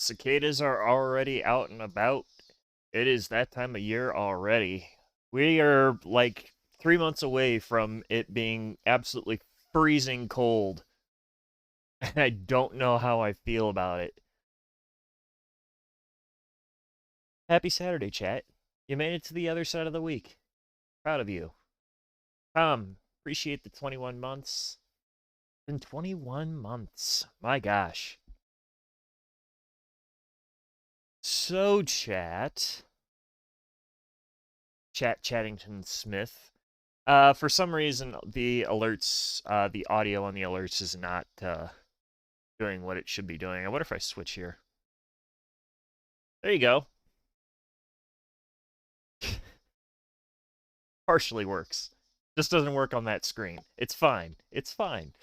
Cicadas are already out and about. It is that time of year already. We are like 3 months away from it being absolutely freezing cold, and I don't know how I feel about it. Happy Saturday, chat. You made it to the other side of the week. Proud of you. Appreciate the 21 months. It's been 21 months. My gosh. So, Chattington Smith. For some reason, the alerts, the audio on the alerts is not doing what it should be doing. I wonder if I switch here. There you go. Partially works. Just doesn't work on that screen. It's fine. It's fine.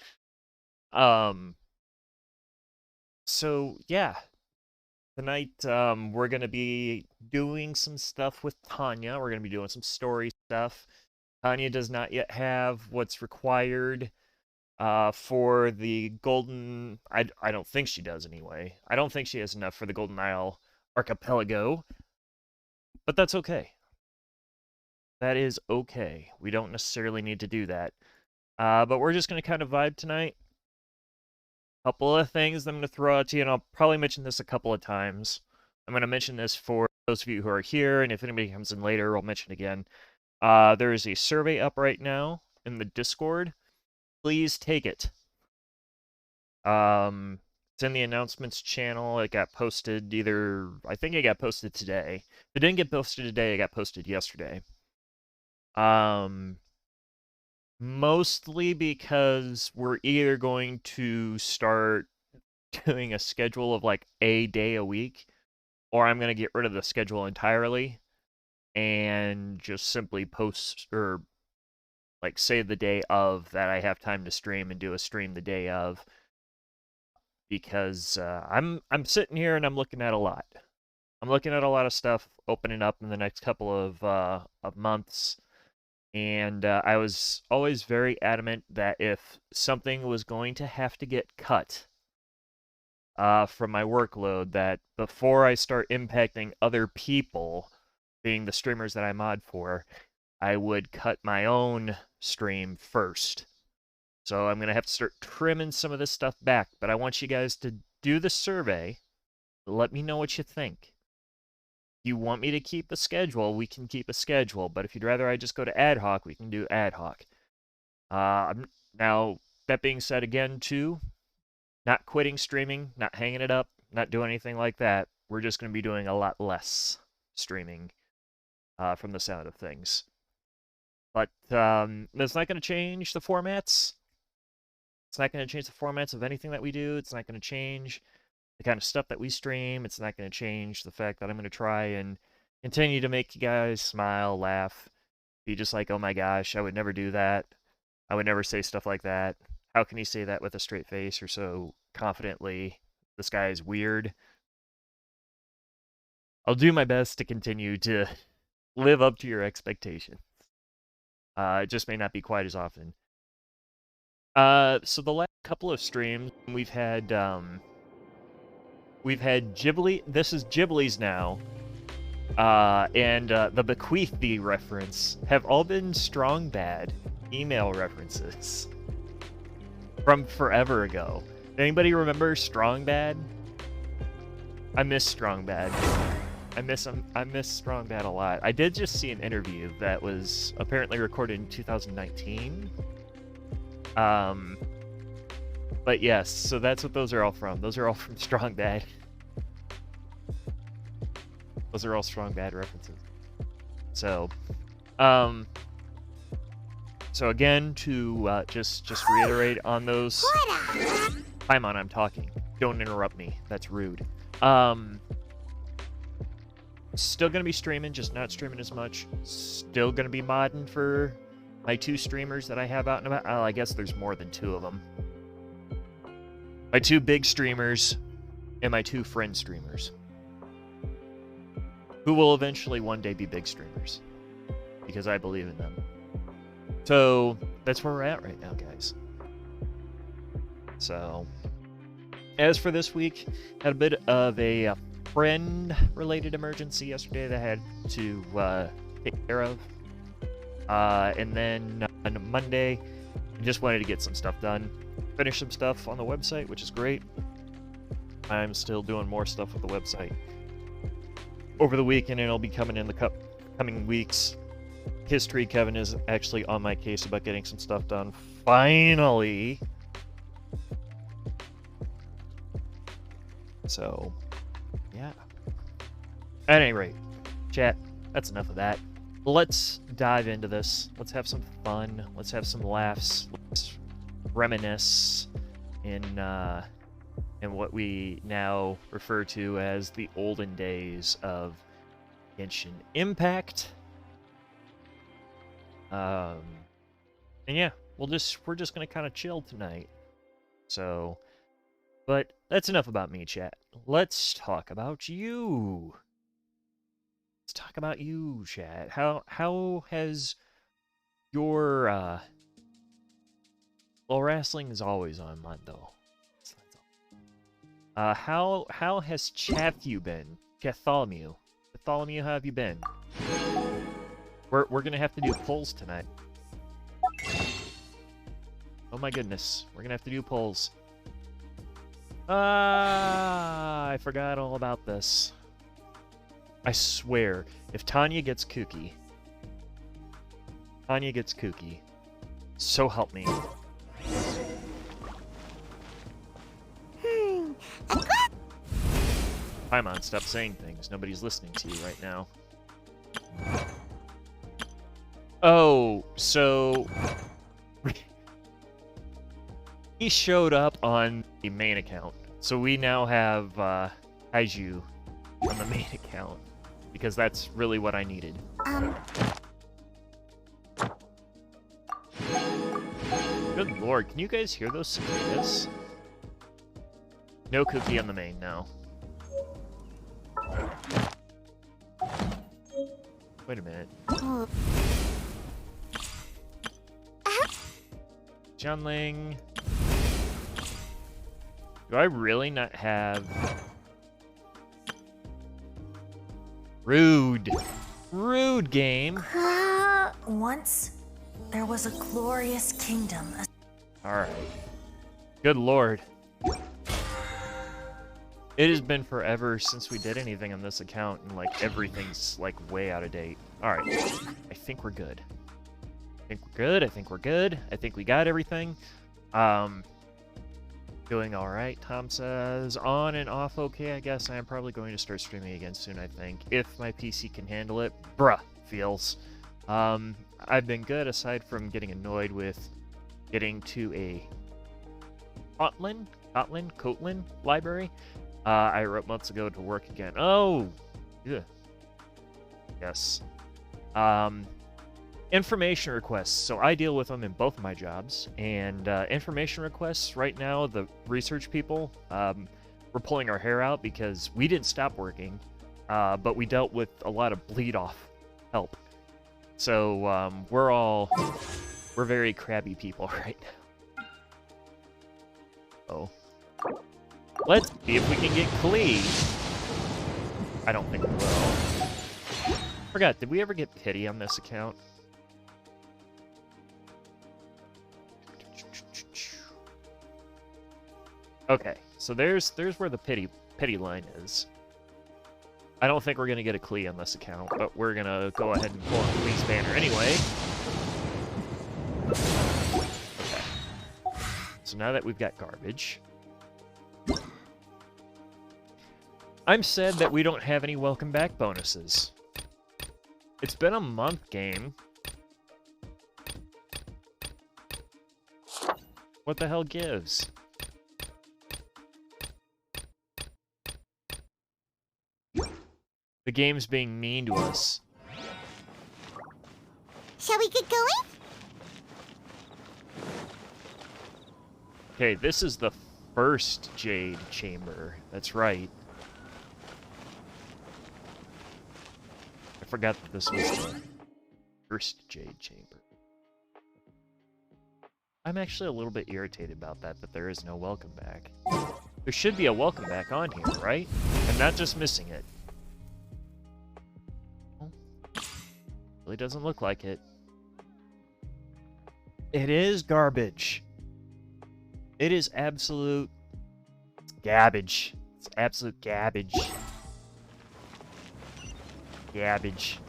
Um. So yeah, tonight we're gonna be doing some stuff with Tanya. We're gonna be doing some story stuff. Tanya does not yet have what's required for the Golden. I don't think she does anyway. I don't think she has enough for the Golden Isle Archipelago, but that's okay. That is okay. We don't necessarily need to do that. But we're just going to kind of vibe tonight. Couple of things I'm going to throw out to you, and I'll probably mention this a couple of times. I'm going to mention this for those of you who are here, and if anybody comes in later, I'll mention again. There is a survey up right now in the Discord. Please take it. It's in the announcements channel. It got posted I think it got posted today. If it didn't get posted today, it got posted yesterday. Mostly because we're either going to start doing a schedule of like a day a week, or I'm going to get rid of the schedule entirely and just simply post or like say the day of that I have time to stream and do a stream the day of, because I'm sitting here and I'm looking at a lot. I'm looking at a lot of stuff opening up in the next couple of months. And I was always very adamant that if something was going to have to get cut from my workload, that before I start impacting other people, being the streamers that I mod for, I would cut my own stream first. So I'm going to have to start trimming some of this stuff back, but I want you guys to do the survey. Let me know what you think. If you want me to keep a schedule, we can keep a schedule. But if you'd rather I just go to ad hoc, we can do ad hoc. Now, that being said, again, too, not quitting streaming, not hanging it up, not doing anything like that. We're just going to be doing a lot less streaming from the sound of things. But that's not going to change the formats. It's not going to change the formats of anything that we do. It's not going to change the kind of stuff that we stream. It's not going to change the fact that I'm going to try and continue to make you guys smile, laugh, be just like, oh my gosh, I would never do that. I would never say stuff like that. How can you say that with a straight face or so confidently? This guy is weird. I'll do my best to continue to live up to your expectations. It just may not be quite as often. So the last couple of streams we've had Ghibli. This is Ghibli's now, and the Bequeath Thee reference have all been Strong Bad email references from forever ago. Anybody remember Strong Bad? I miss Strong Bad. I miss Strong Bad a lot. I did just see an interview that was apparently recorded in 2019. But yes, so that's what those are all from. Those are all from Strong Bad. Those are all Strong Bad references. So, so again, to just reiterate on those. Paimon, I'm talking. Don't interrupt me. That's rude. Still gonna be streaming, just not streaming as much. Still gonna be modding for my two streamers that I have out and about. Oh, I guess there's more than two of them. My two big streamers and my two friend streamers, who will eventually one day be big streamers, because I believe in them. So that's where we're at right now, guys. So As for this week, had a bit of a friend-related emergency yesterday that I had to take care of. And then on Monday, I just wanted to get some stuff done. Finish some stuff on the website, which is great. I'm still doing more stuff with the website over the weekend, and it'll be coming in the coming weeks. History Kevin is actually on my case about getting some stuff done. Finally! So, yeah. At any rate, chat, that's enough of that. Let's dive into this. Let's have some fun. Let's have some laughs. Let's reminisce in what we now refer to as the olden days of Genshin Impact. And yeah, we're just gonna kind of chill tonight. So, but that's enough about me, chat. Let's talk about you. Let's talk about you, chat. How has your well, wrestling is always on Mondo. How has Chathu been? Bartholomew, how have you been? We're gonna have to do polls tonight. Oh my goodness, we're gonna have to do polls. I forgot all about this. I swear, if Tanya gets kooky, so help me. Paimon, stop saying things. Nobody's listening to you right now. Oh, so he showed up on the main account. So we now have Kaiju on the main account because that's really what I needed. Good lord, can you guys hear those cicadas? No cookie on the main now. Wait a minute. Junling. Do I really not have... Rude. Rude game. Once, there was a glorious kingdom. Alright. Good lord. It has been forever since we did anything on this account, and like everything's like way out of date. Alright. I think we're good. I think we got everything. Doing alright, Tom says. On and off okay, I guess. I am probably going to start streaming again soon, I think. If my PC can handle it. Bruh, feels. I've been good, aside from getting annoyed with getting to a Kotlin library. I wrote months ago to work again. Oh! Yeah. Yes. Information requests. So I deal with them in both of my jobs. And information requests, right now, the research people, we're pulling our hair out because we didn't stop working, but we dealt with a lot of bleed-off help. So we're very crabby people right now. Oh. Let's see if we can get Klee. I don't think we will. Forgot, did we ever get pity on this account? Okay, so there's where the pity line is. I don't think we're gonna get a Klee on this account, but we're gonna go ahead and pull on Klee's banner anyway. Okay. So now that we've got garbage, I'm sad that we don't have any welcome back bonuses. It's been a month, game. What the hell gives? The game's being mean to us. Shall we get going? Okay, this is the first Jade Chamber. That's right. I forgot that this was the first Jade Chamber. I'm actually a little bit irritated about that there is no welcome back. There should be a welcome back on here, right? I'm not just missing it. Really doesn't look like it. It is garbage. It is absolute garbage. It's absolute garbage. Garbage.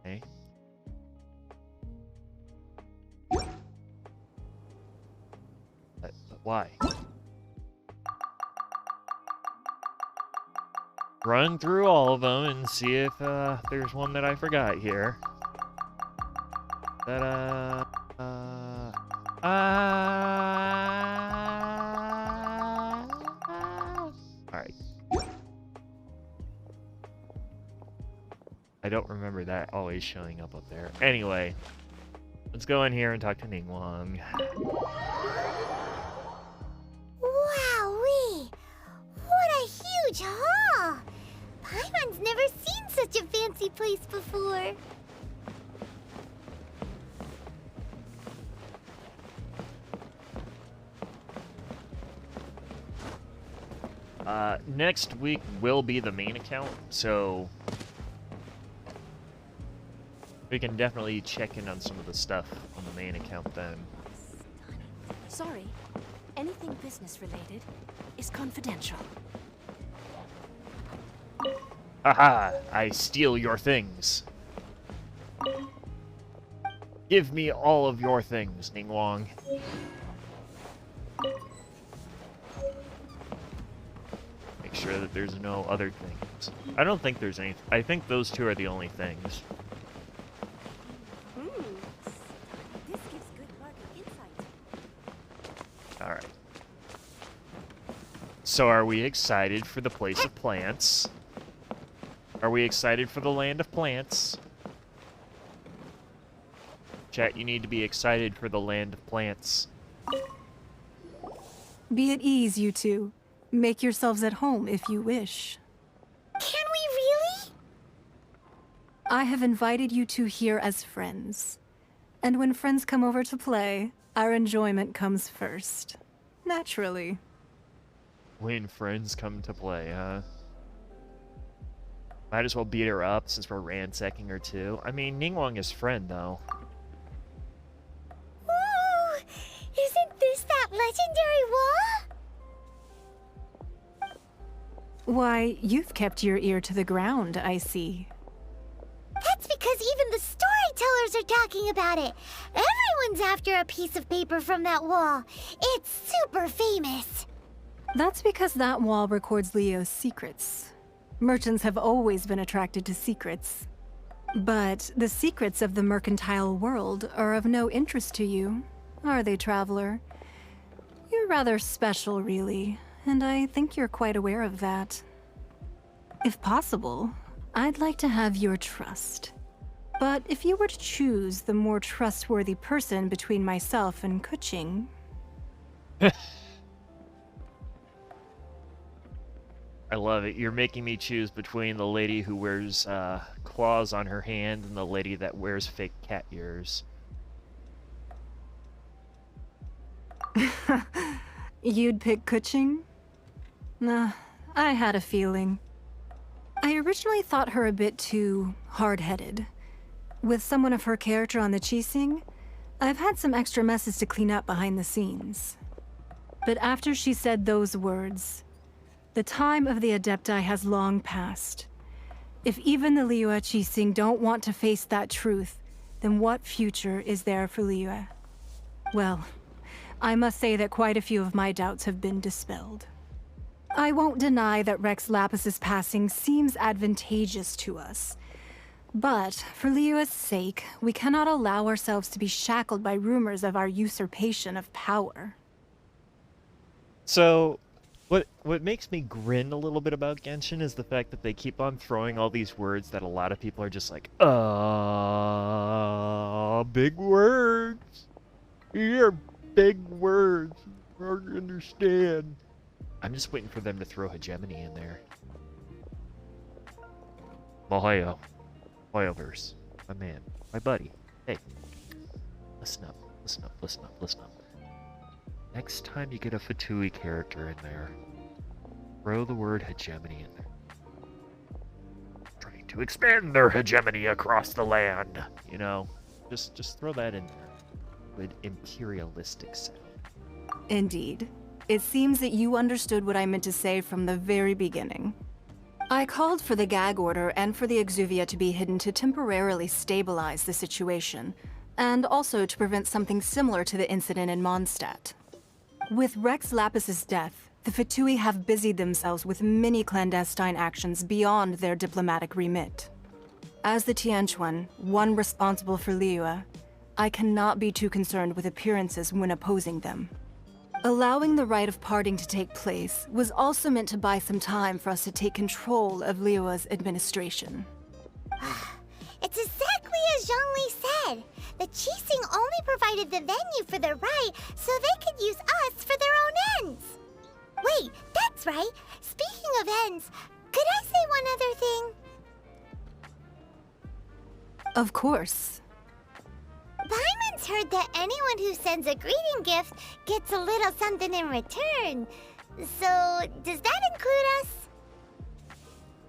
Okay. But why? Run through all of them and see if there's one that I forgot here. Ta-da! Alright. I don't remember that always showing up there. Anyway, let's go in here and talk to Ningguang. Wowee! What a huge hall! Paimon's never seen such a fancy place before. Next week will be the main account, so we can definitely check in on some of the stuff on the main account then. Sorry, anything business related is confidential. Haha! I steal your things. Give me all of your things, Ningguang. Make sure that there's no other things. I don't think there's any. I think those two are the only things. This gives good market insight. Alright. So are we excited for the place of plants? Are we excited for the land of plants? Chat, you need to be excited for the land of plants. Be at ease, you two. Make yourselves at home if you wish. Can we really? I have invited you two here as friends. And when friends come over to play, our enjoyment comes first. Naturally. When friends come to play, huh? Might as well beat her up since we're ransacking her too. I mean, Ningguang is friend, though. Whoa! Isn't this that legendary wall? Why, you've kept your ear to the ground, I see. That's because even the storytellers are talking about it. Everyone's after a piece of paper from that wall. It's super famous. That's because that wall records Leo's secrets. Merchants have always been attracted to secrets. But the secrets of the mercantile world are of no interest to you, are they, traveler? You're rather special, really, and I think you're quite aware of that. If possible, I'd like to have your trust. But if you were to choose the more trustworthy person between myself and Kuching... I love it. You're making me choose between the lady who wears claws on her hand and the lady that wears fake cat ears. You'd pick Kuching? Nah, I had a feeling. I originally thought her a bit too hard-headed. With someone of her character on the Qixing, I've had some extra messes to clean up behind the scenes. But after she said those words, the time of the Adepti has long passed. If even the Liyue Qixing don't want to face that truth, then what future is there for Liyue? Well, I must say that quite a few of my doubts have been dispelled. I won't deny that Rex Lapis's passing seems advantageous to us. But, for Liyue's sake, we cannot allow ourselves to be shackled by rumors of our usurpation of power. So, what makes me grin a little bit about Genshin is the fact that they keep on throwing all these words that a lot of people are just like, big words. You're big words. Hard to understand. I'm just waiting for them to throw hegemony in there. Mahoyo. Hoyoverse. My man. My buddy. Hey, listen up, listen up, listen up, listen up. Next time you get a Fatui character in there, throw the word hegemony in there. Trying to expand their hegemony across the land. You know, just throw that in there. With imperialistic sound. Indeed. It seems that you understood what I meant to say from the very beginning. I called for the gag order and for the exuvia to be hidden to temporarily stabilize the situation, and also to prevent something similar to the incident in Mondstadt. With Rex Lapis's death, the Fatui have busied themselves with many clandestine actions beyond their diplomatic remit. As the Tianquan, one responsible for Liyue, I cannot be too concerned with appearances when opposing them. Allowing the rite of parting to take place was also meant to buy some time for us to take control of Liyue's administration. It's exactly as Zhongli said. The Qixing only provided the venue for the rite so they could use us for their own ends. Wait, that's right. Speaking of ends, could I say one other thing? Of course. Paimon's heard that anyone who sends a greeting gift gets a little something in return. So, does that include us?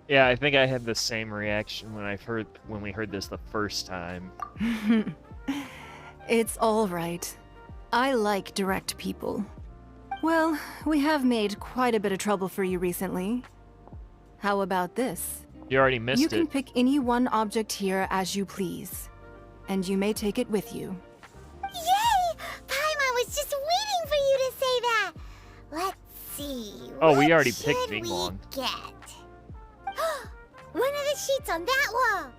Yeah, I think I had the same reaction when we heard this the first time. It's all right. I like direct people. Well, we have made quite a bit of trouble for you recently. How about this? You already missed You it. can pick any one object here as you please, and you may take it with you. Yay! Paimon was just waiting for you to say that. Let's see. Oh, we what already picked should we Ningguang. get? One of the sheets on that wall.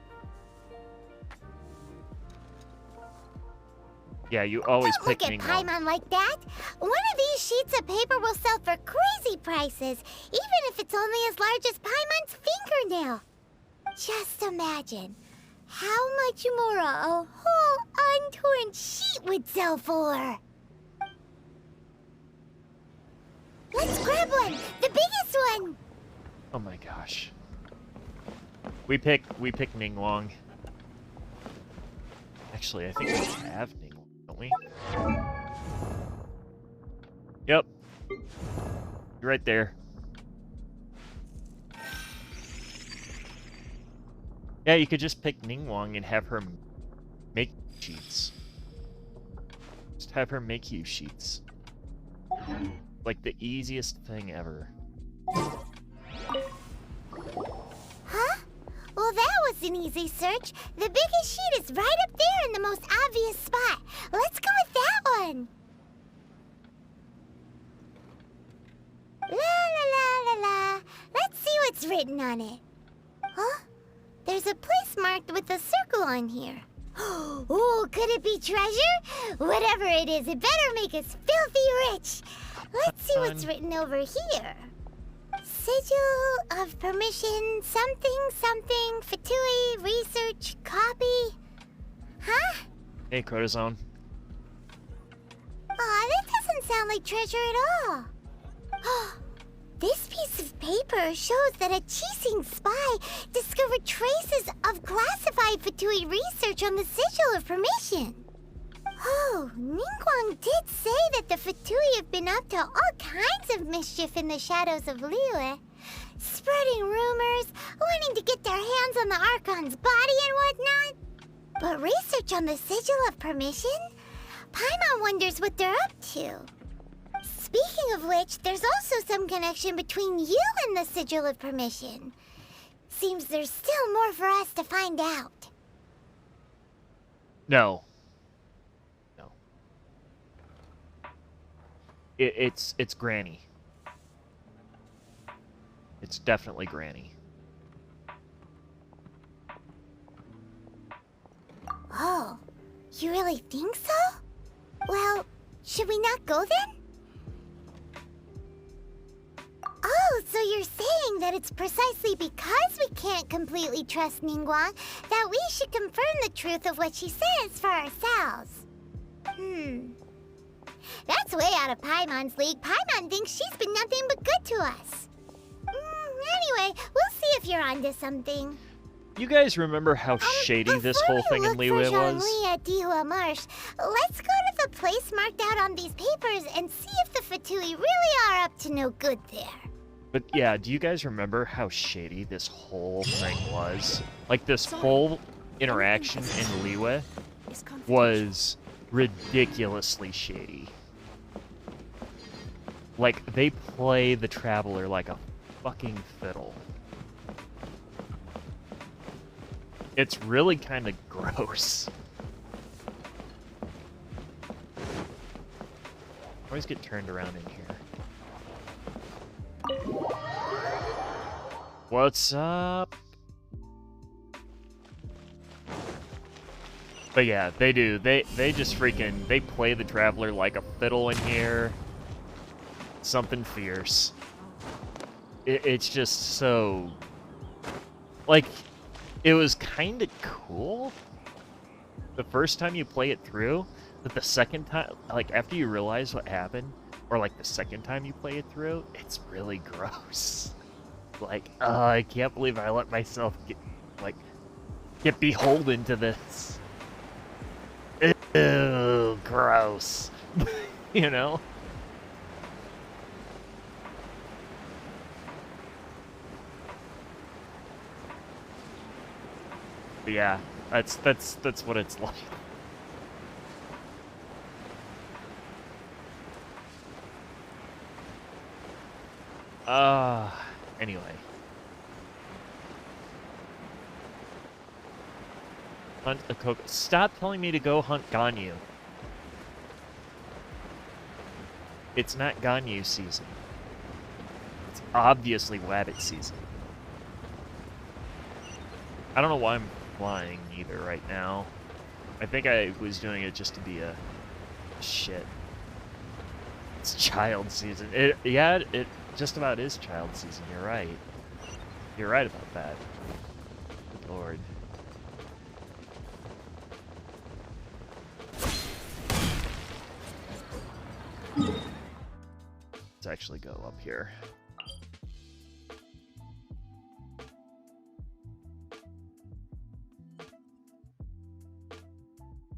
Yeah, you always Don't pick look at Ningguang. Paimon like that. One of these sheets of paper will sell for crazy prices, even if it's only as large as Paimon's fingernail. Just imagine how much more a whole untorn sheet would sell for. Let's grab one, the biggest one. Oh my gosh. We pick Ningguang. Actually, I think we have Ningguang, don't we? Yep. You're right there. Yeah, you could just pick Ningguang and have her make sheets. Just have her make you sheets. Like the easiest thing ever. Huh? Well, that was an easy search. The biggest sheet is right up there in the most obvious spot. Let's go with that one. La la la la la. Let's see what's written on it. Huh? There's a place marked with a circle on here. Oh, could it be treasure? Whatever it is, it better make us filthy rich. Let's see what's written over here. Sigil of permission, something, Fatui, research, copy. Huh? Hey, Crotozone. Aw, that doesn't sound like treasure at all. This piece of paper shows that a Qixing spy discovered traces of classified Fatui research on the Sigil of Permission. Oh, Ningguang did say that the Fatui have been up to all kinds of mischief in the shadows of Liyue. Spreading rumors, wanting to get their hands on the Archon's body and whatnot. But research on the Sigil of Permission? Paimon wonders what they're up to. Speaking of which, there's also some connection between you and the Sigil of Permission. Seems there's still more for us to find out. No. No. It's Granny. It's definitely Granny. Oh, you really think so? Well, should we not go then? Oh, so you're saying that it's precisely because we can't completely trust Ningguang that we should confirm the truth of what she says for ourselves. That's way out of Paimon's league. Paimon thinks she's been nothing but good to us. Anyway, we'll see if you're onto something. You guys remember how shady this whole thing in Liyue was? Li at Dihua Marsh, let's go to the place marked out on these papers and see if the Fatui really are up to no good there. But yeah, do you guys remember how shady this whole thing was? Like, this whole interaction in Liyue was ridiculously shady. Like, they play the Traveler like a fucking fiddle. It's really kind of gross. Always get turned around in here. What's up? But yeah, they do. They just freaking, they play the Traveler like a fiddle in here. Something fierce. It's just so... Like, it was kind of cool the first time you play it through, but the second time, like, after you realize what happened, or like the second time you play it through, it's really gross. Like, oh, I can't believe I let myself get beholden to this. Ew, gross. You know? But yeah, that's what it's like. Anyway. Hunt a Coco. Stop telling me to go hunt Ganyu. It's not Ganyu season. It's obviously Wabbit season. I don't know why I'm flying either right now. I think I was doing it just to be a shit. It's child season. It just about is child season. You're right. You're right about that. Good lord. Let's actually go up here.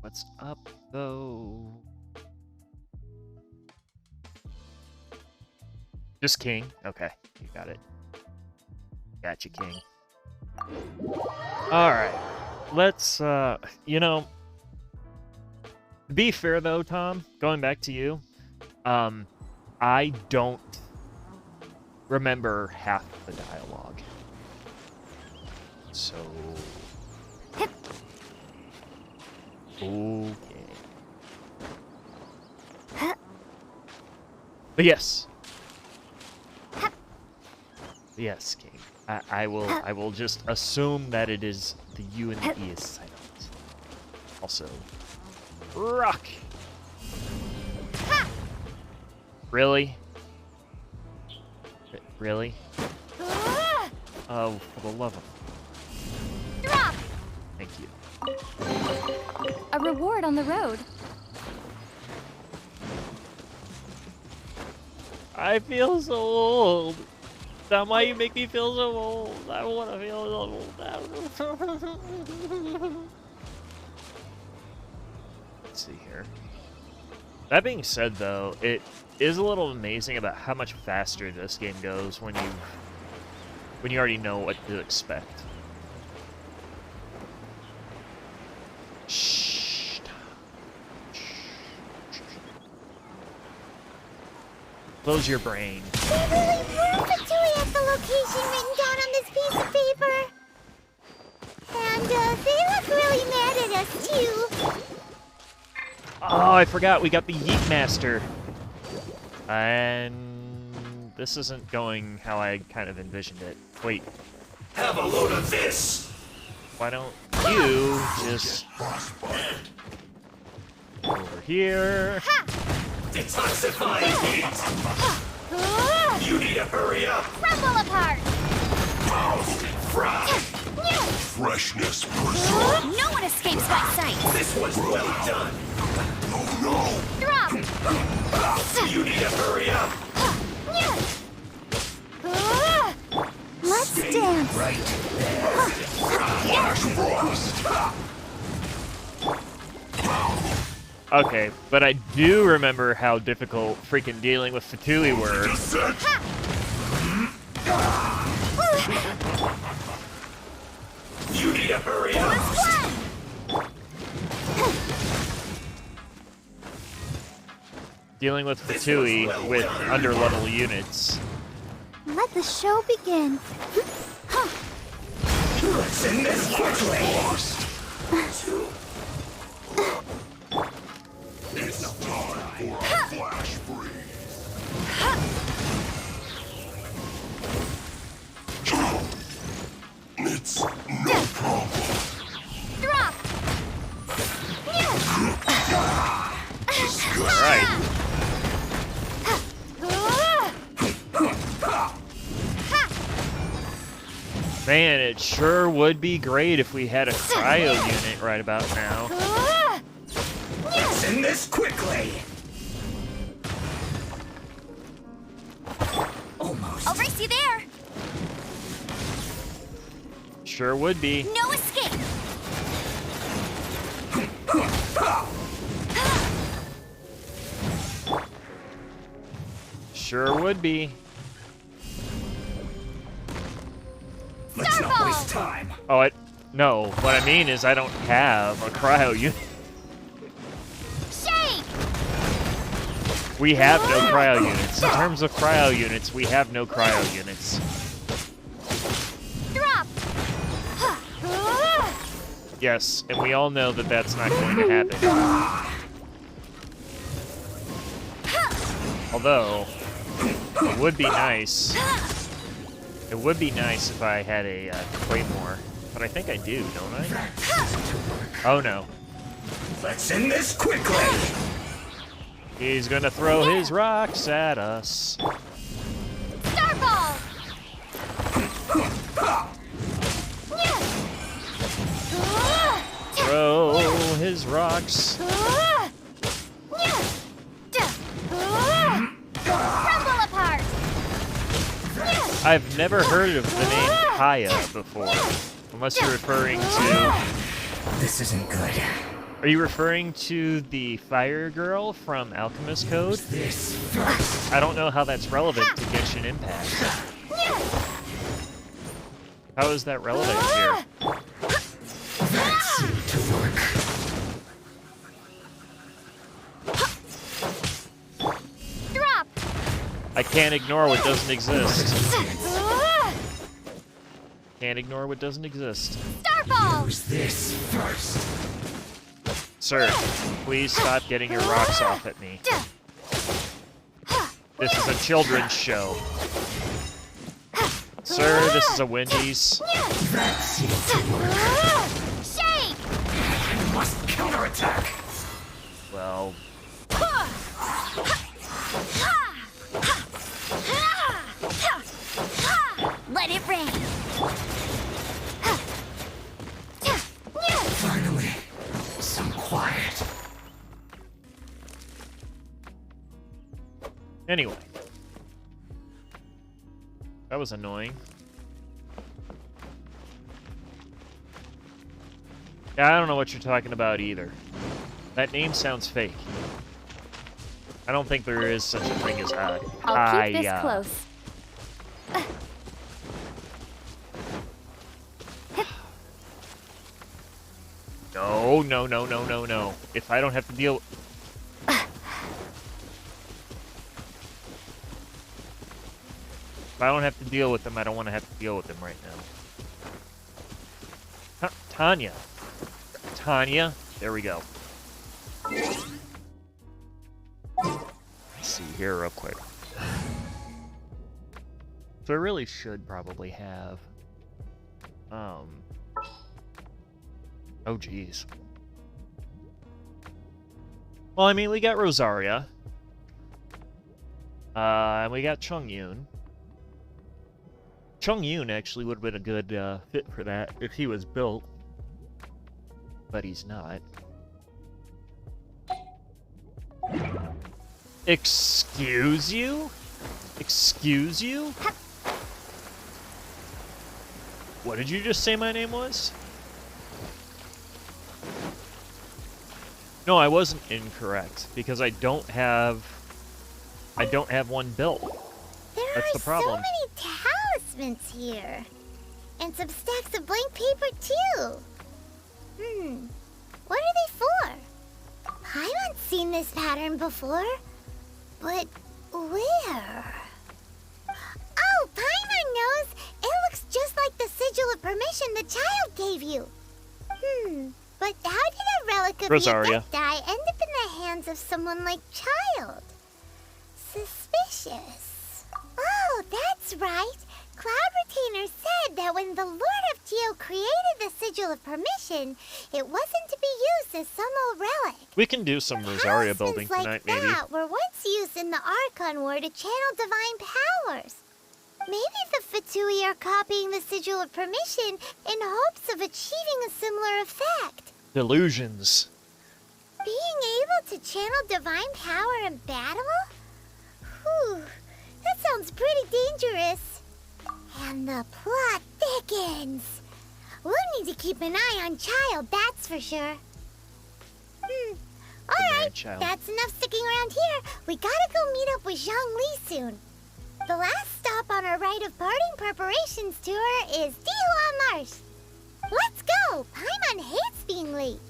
What's up, though? Just King? Okay, you got it. Gotcha, King. Alright. Let's, you know... To be fair, though, Tom, going back to you, I don't remember half the dialogue. So... Okay. But yes. Yes, King. I will just assume that it is the U and the E is silent. Also, rock. Really? Really? Oh, for the love of... Drop! Thank you. A reward on the road. I feel so old. That's why you make me feel so old. I don't want to feel so old. Let's see here. That being said, though, it is a little amazing about how much faster this game goes when you already know what to expect. Shh. Close your brain. They really put Fatui at the location written down on this piece of paper. And, they look really mad at us, too. Oh, I forgot. We got the Yeet Master. And this isn't going how I kind of envisioned it. Wait. Have a load of this! Why don't you just... Over here. Detoxifying heat! You need to hurry up! Crumble apart! Fry! Freshness preserved. No one escapes my sight! This was well done! No, Drop! You need to hurry up! Let's dance! Right there! Okay, but I do remember how difficult freaking dealing with Fatui were. Descent. You need to hurry up. Dealing with Fatui with under-level units. Let the show begin. Let's end this quickly. It's time for a flash freeze. It's no problem. Drop! Alright. Man, it sure would be great if we had a cryo unit right about now. Let's end this quickly. Almost. I'll race you there! Sure would be. No escape! Sure would be. Let's not waste time. Oh, no. What I mean is I don't have a cryo unit. Shake! We have no cryo units. In terms of cryo units, we have no cryo units. Drop! Yes, and we all know that that's not going to happen. Although, it would be nice. It would be nice if I had a Claymore, but I think I do, don't I? Oh no. Let's end this quickly. He's gonna throw his rocks at us. Starball! Throw his rocks. Crumble apart! I've never heard of the name Kaya before. Unless you're referring to... This isn't good. Are you referring to the fire girl from Alchemist Code? This first. I don't know how that's relevant to Genshin Impact. How is that relevant here? That seemed to work. Drop! I can't ignore what doesn't exist. Can't ignore what doesn't exist. Starball! Use this first. Sir, please stop getting your rocks off at me. This is a children's show. Sir, this is a Wendy's. That seemed to work. Shake! I must counterattack. Well, Let it rain! Finally, some quiet. anyway. That was annoying. Yeah, I don't know what you're talking about either. That name sounds fake. I don't think there is such a thing as I'll keep this close. No, no, no, no, no, no. If I don't have to deal... If I don't have to deal with them, I don't want to have to deal with them right now. Tanya. Tanya. There we go. Let's see here real quick. So I really should probably have... Oh, geez. Well, I mean, we got Rosaria. And we got Chongyun. Chongyun actually would have been a good fit for that if he was built. But he's not. Excuse you? Excuse you? What did you just say my name was? No, I wasn't incorrect because I don't have one built. There That's are the problem. so many talismans here. And some stacks of blank paper, too. What are they for? Paimon's seen this pattern before. But where? Oh, Paimon knows! It looks just like the sigil of permission the child gave you. But how did a relic of Rosaria. die end up in the hands of someone like Child? Suspicious. Oh, that's right. Cloud Retainer said that when the Lord of Geo created the sigil of permission, it wasn't to be used as some old relic. We can do some Rosaria building Talismans tonight, like maybe. that were once used in the Archon War to channel divine powers. Maybe the Fatui are copying the sigil of permission in hopes of achieving a similar effect. Delusions. Being able to channel divine power in battle? Whew, that sounds pretty dangerous. And the plot thickens. We'll need to keep an eye on Child, that's for sure. Alright, Child. that's enough sticking around here. We gotta go meet up with Zhongli soon. The last stop on our rite of parting preparations tour is Dihua Marsh. Let's go! Paimon hates being late.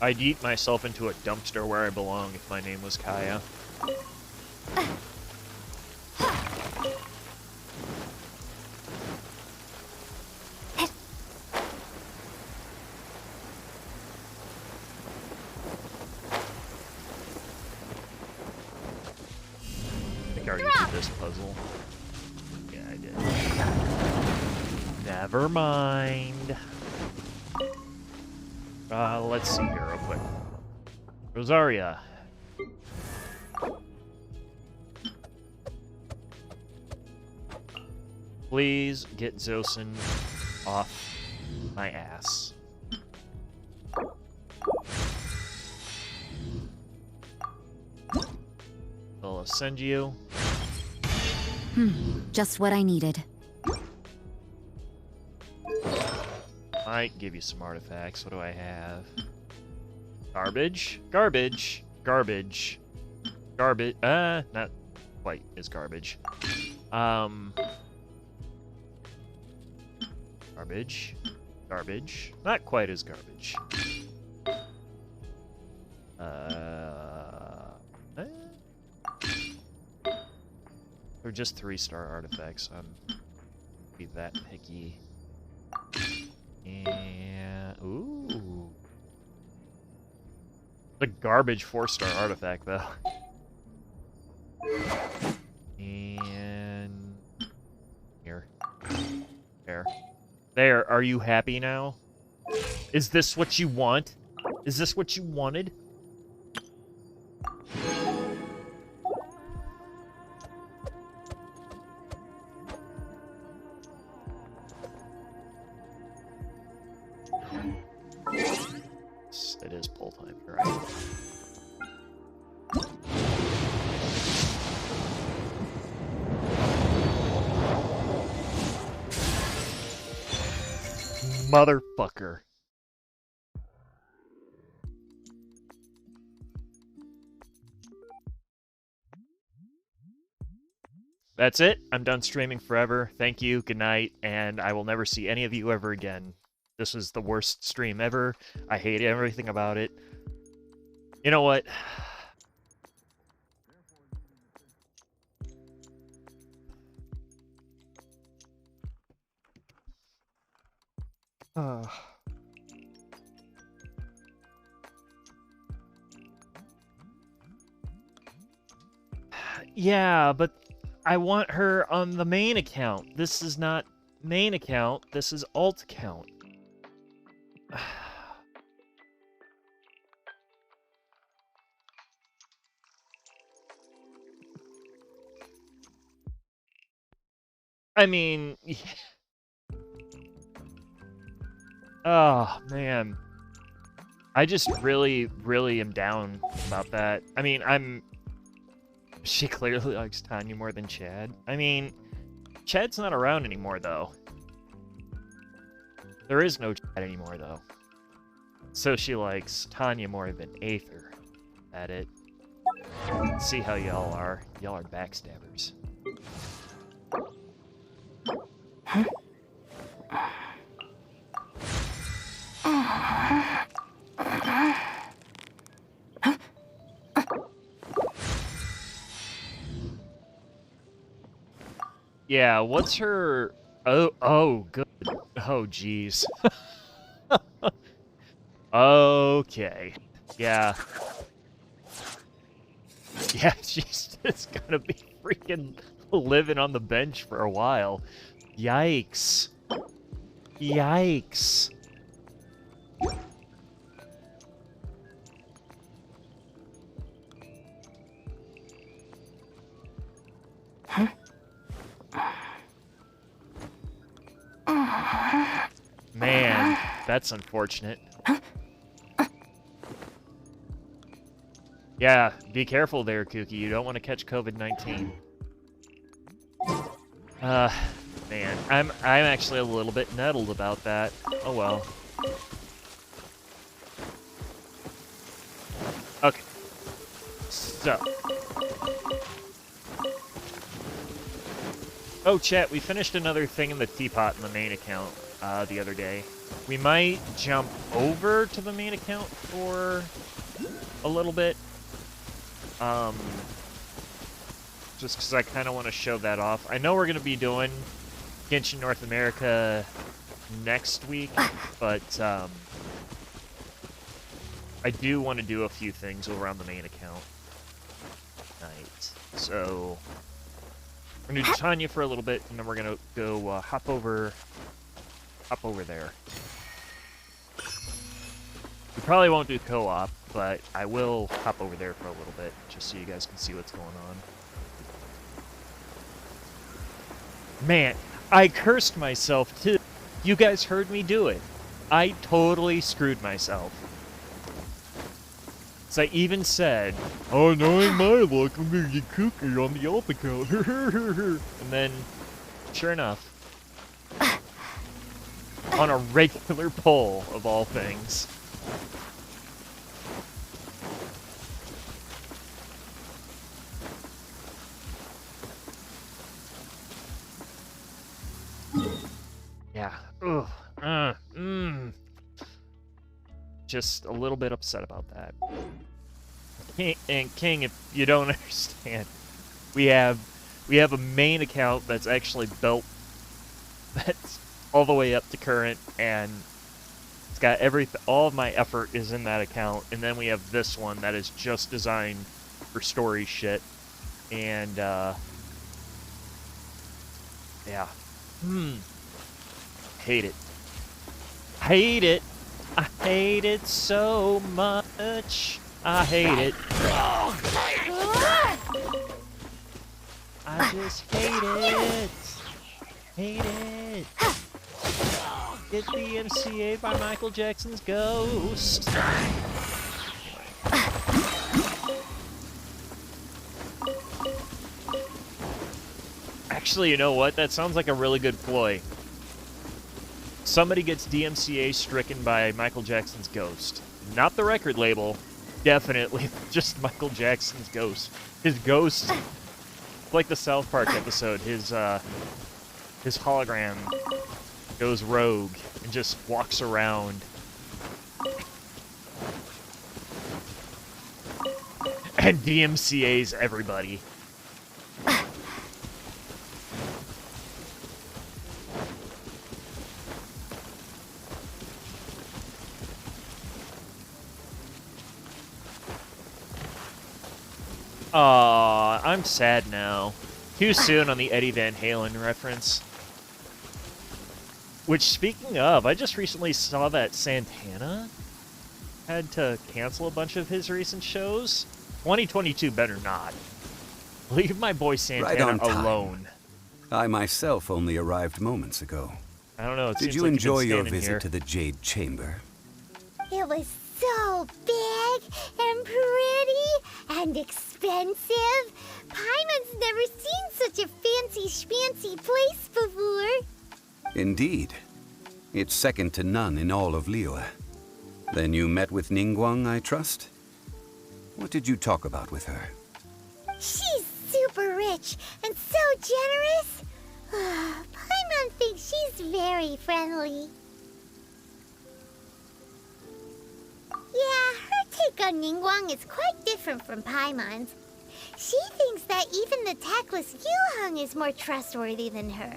I'd eat myself into a dumpster where I belong if my name was Kaya. I think I already did this puzzle. Yeah, I did. Never mind. Let's see here real quick. Rosaria. Please get Zosin off my ass. I'll send you. Just what I needed. Might give you some artifacts. What do I have? Garbage? Garbage. Garbage. Garbage. Not quite as garbage. Garbage. Garbage. Not quite as garbage. They're just 3-star artifacts. Be that picky. And ooh, the garbage 4-star artifact though. And here, there. Are you happy now? Is this what you want? Is this what you wanted? It is pull time, you're right. Motherfucker. That's it. I'm done streaming forever. Thank you, good night, and I will never see any of you ever again. This was the worst stream ever. I hate everything about it. You know what? Yeah, but I want her on the main account. This is not main account. This is alt account. I mean, oh man, I just really am down about that. I mean, she clearly likes Tanya more than Chad. I mean, Chad's not around anymore though. There is no chat anymore, though. So she likes Tanya more than Aether. At it. See how y'all are. Y'all are backstabbers. Yeah, what's her... Oh, good. Oh, jeez. Okay. Yeah. Yeah, she's just gonna be freaking living on the bench for a while. Yikes. Yikes. Man, that's unfortunate. Yeah, be careful there, Kookie. You don't want to catch COVID-19. Man, I'm actually a little bit nettled about that. Oh well. Okay. So. Oh, chat, we finished another thing in the teapot in the main account the other day. We might jump over to the main account for a little bit. Just because I kind of want to show that off. I know we're going to be doing Genshin North America next week, but I do want to do a few things around the main account tonight. So we're going to do Tanya for a little bit, and then we're going to go hop over there. We probably won't do co-op, but I will hop over there for a little bit, just so you guys can see what's going on. Man, I cursed myself, too. You guys heard me do it. I totally screwed myself. So I even said, oh, knowing my luck, I'm gonna get Cookie on the alt account. And then, sure enough, on a regular poll, of all things. Yeah. Ugh. Just a little bit upset about that. King, if you don't understand, we have a main account that's actually built, that's all the way up to current, and it's got all of my effort is in that account, and then we have this one that is just designed for story shit, and yeah. Hate it. Hate it. I hate it so much. I hate it. I just hate it. Hate it. Get the MCA by Michael Jackson's Ghost. Actually, you know what? That sounds like a really good ploy. Somebody gets DMCA stricken by Michael Jackson's Ghost. Not the record label. Definitely just Michael Jackson's Ghost. His ghost, like the South Park episode, his hologram goes rogue and just walks around. And DMCA's everybody. Aw, I'm sad now. Too soon on the Eddie Van Halen reference. Which, speaking of, I just recently saw that Santana had to cancel a bunch of his recent shows. 2022 better not. Leave my boy Santana alone. I myself only arrived moments ago. I don't know, it Did seems you like you've been enjoy your standing visit here. to the Jade Chamber? It was so big and pretty and expensive. Paimon's never seen such a fancy schmancy place before. Indeed. It's second to none in all of Liyue. Then you met with Ningguang, I trust? What did you talk about with her? She's super rich and so generous. Paimon thinks she's very friendly. Yeah, her take on Ningguang is quite different from Paimon's. She thinks that even the tactless Yuheng is more trustworthy than her.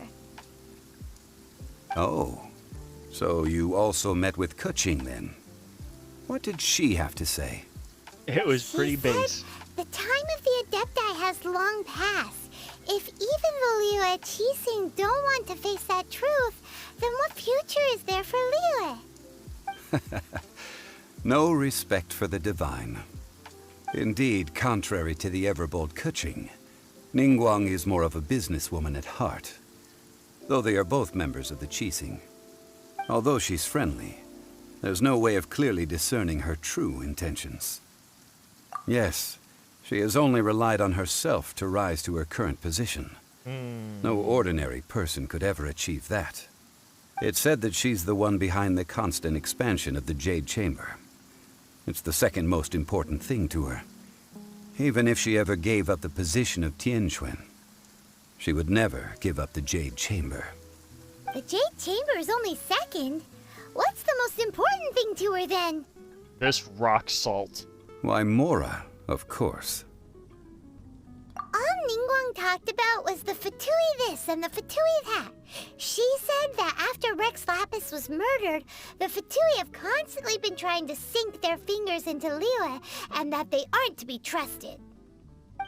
Oh, so you also met with Keqing then? What did she have to say? It was She pretty said, base. the time of the Adepti has long passed. If even the Liyue Qixing don't want to face that truth, then what future is there for Liyue? No respect for the divine. Indeed, contrary to the ever-bold Keqing, Ningguang is more of a businesswoman at heart, though they are both members of the Qixing. Although she's friendly, there's no way of clearly discerning her true intentions. Yes, she has only relied on herself to rise to her current position. No ordinary person could ever achieve that. It's said that she's the one behind the constant expansion of the Jade Chamber. It's the second most important thing to her. Even if she ever gave up the position of Tianquan, she would never give up the Jade Chamber. The Jade Chamber is only second. What's the most important thing to her then? This rock salt. Why, Mora, of course. All Ningguang talked about was the Fatui this and the Fatui that. She said that after Rex Lapis was murdered, the Fatui have constantly been trying to sink their fingers into Liyue, and that they aren't to be trusted.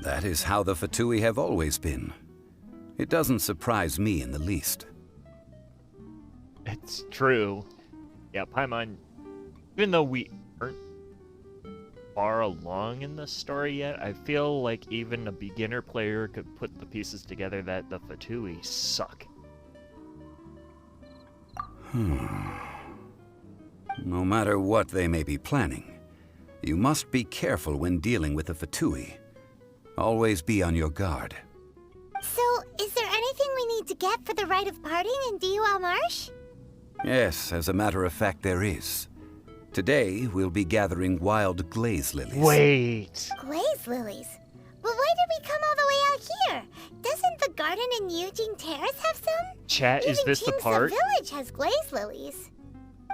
That is how the Fatui have always been. It doesn't surprise me in the least. It's true. Yeah, Paimon, even though we aren't far along in the story yet, I feel like even a beginner player could put the pieces together that the Fatui suck. No matter what they may be planning, you must be careful when dealing with the Fatui. Always be on your guard. So, is there anything we need to get for the rite of parting in Dihua Marsh? Yes, as a matter of fact, there is. Today, we'll be gathering wild glaze lilies. Wait! Glaze lilies? But why did we come all the way out here? Doesn't the garden in Yujing Terrace have some? Chat, is Even this the Kingsa part? Village has glaze lilies.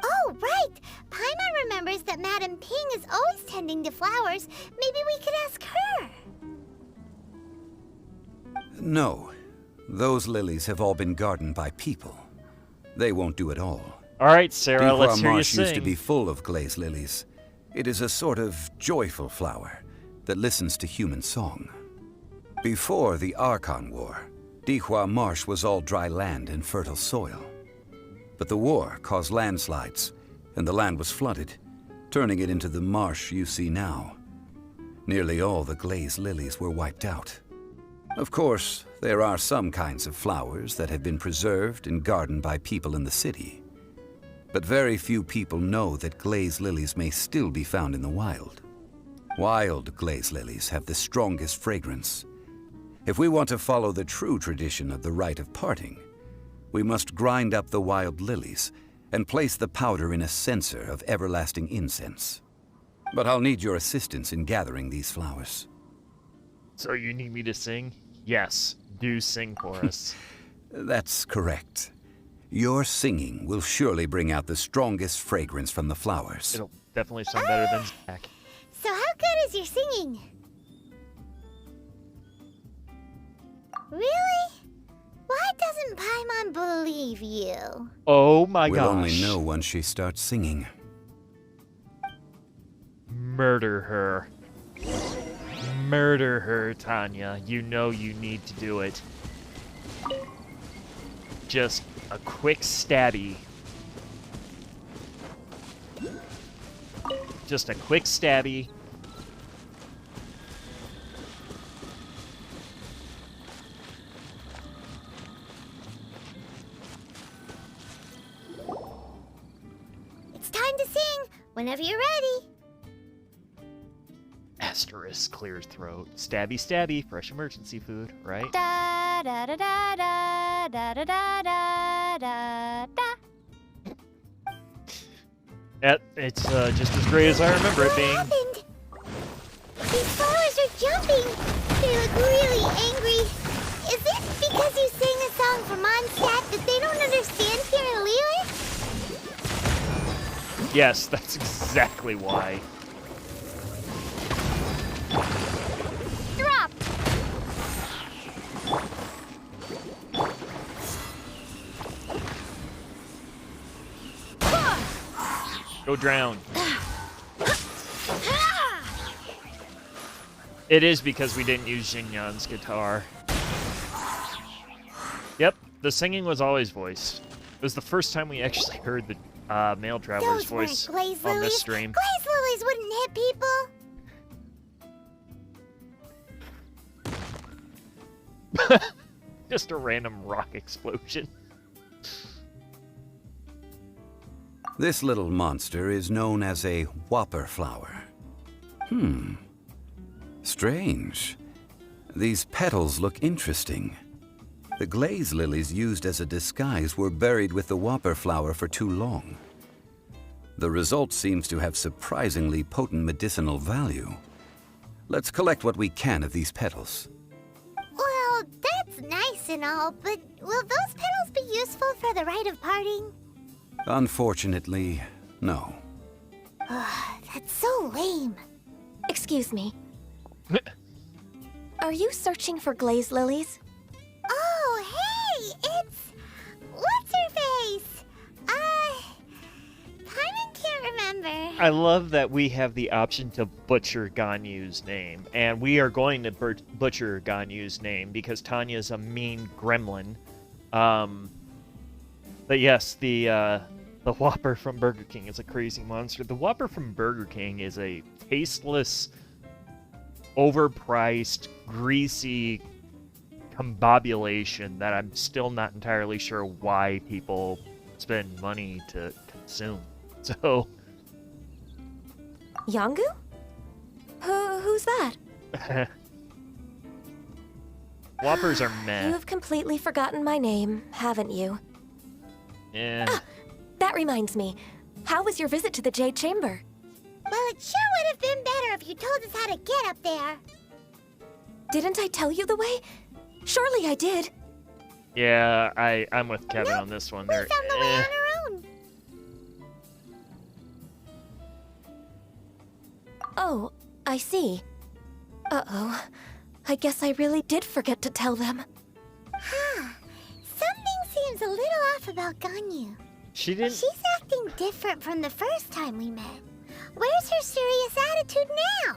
Oh, right! Paimon remembers that Madame Ping is always tending to flowers. Maybe we could ask her. No. Those lilies have all been gardened by people. They won't do it all. Alright, Sarah, let's Dihua hear you Marsh used to sing. be full of glaze lilies. It is a sort of joyful flower that listens to human song. Before the Archon War, Dihua Marsh was all dry land and fertile soil. But the war caused landslides, and the land was flooded, turning it into the marsh you see now. Nearly all the glaze lilies were wiped out. Of course, there are some kinds of flowers that have been preserved and gardened by people in the city. But very few people know that glaze lilies may still be found in the wild. Wild glaze lilies have the strongest fragrance. If we want to follow the true tradition of the rite of parting, we must grind up the wild lilies and place the powder in a censer of everlasting incense. But I'll need your assistance in gathering these flowers. So you need me to sing? Yes, do sing for us. That's correct. Your singing will surely bring out the strongest fragrance from the flowers. It'll definitely sound better than Zach. So how good is your singing? Really? Why doesn't Paimon believe you? Oh my We'll gosh. only know once she starts singing. Murder her. Murder her, Tanya. You know you need to do it. Just a quick stabby. Just a quick stabby. It's time to sing whenever you're ready. Asterisk clear throat. Stabby stabby. Fresh emergency food, right? Da da da da da da da da da da. It's just as great as I remember it What being. happened? These flowers are jumping. They look really angry. Is it because you sang a song for Mondstadt that they don't understand here in Liyue? Yes, that's exactly why. Drop! Go drown. It is because we didn't use Xinyan's guitar. Yep, the singing was always voiced. It was the first time we actually heard the male traveler's Those weren't voice glaze on lilies. this stream. Glaze lilies wouldn't hit people. Just a random rock explosion. This little monster is known as a whopper flower. Strange. These petals look interesting. The glaze lilies used as a disguise were buried with the whopper flower for too long. The result seems to have surprisingly potent medicinal value. Let's collect what we can of these petals. Well, that's nice and all, but will those petals be useful for the rite of parting? Unfortunately, no. That's so lame. Excuse me. Are you searching for glaze lilies? Oh, hey, it's... What's her face? Paimon can't remember. I love that we have the option to butcher Ganyu's name, and we are going to butcher Ganyu's name because Tanya's a mean gremlin. But yes, the Whopper from Burger King is a crazy monster. The Whopper from Burger King is a tasteless, overpriced, greasy combobulation that I'm still not entirely sure why people spend money to consume. So, Yongu? Who's that? Whoppers are meh. You've completely forgotten my name, haven't you? Yeah. That reminds me. How was your visit to the Jade Chamber? Well, it sure would have been better if you told us how to get up there. Didn't I tell you the way? Surely I did. Yeah, I'm with Kevin on this one. We There. found the way on our own. Oh, I see. Uh-oh. I guess I really did forget to tell them. Something seems a little off about Ganyu. She didn't. She's acting different from the first time we met. Where's her serious attitude now?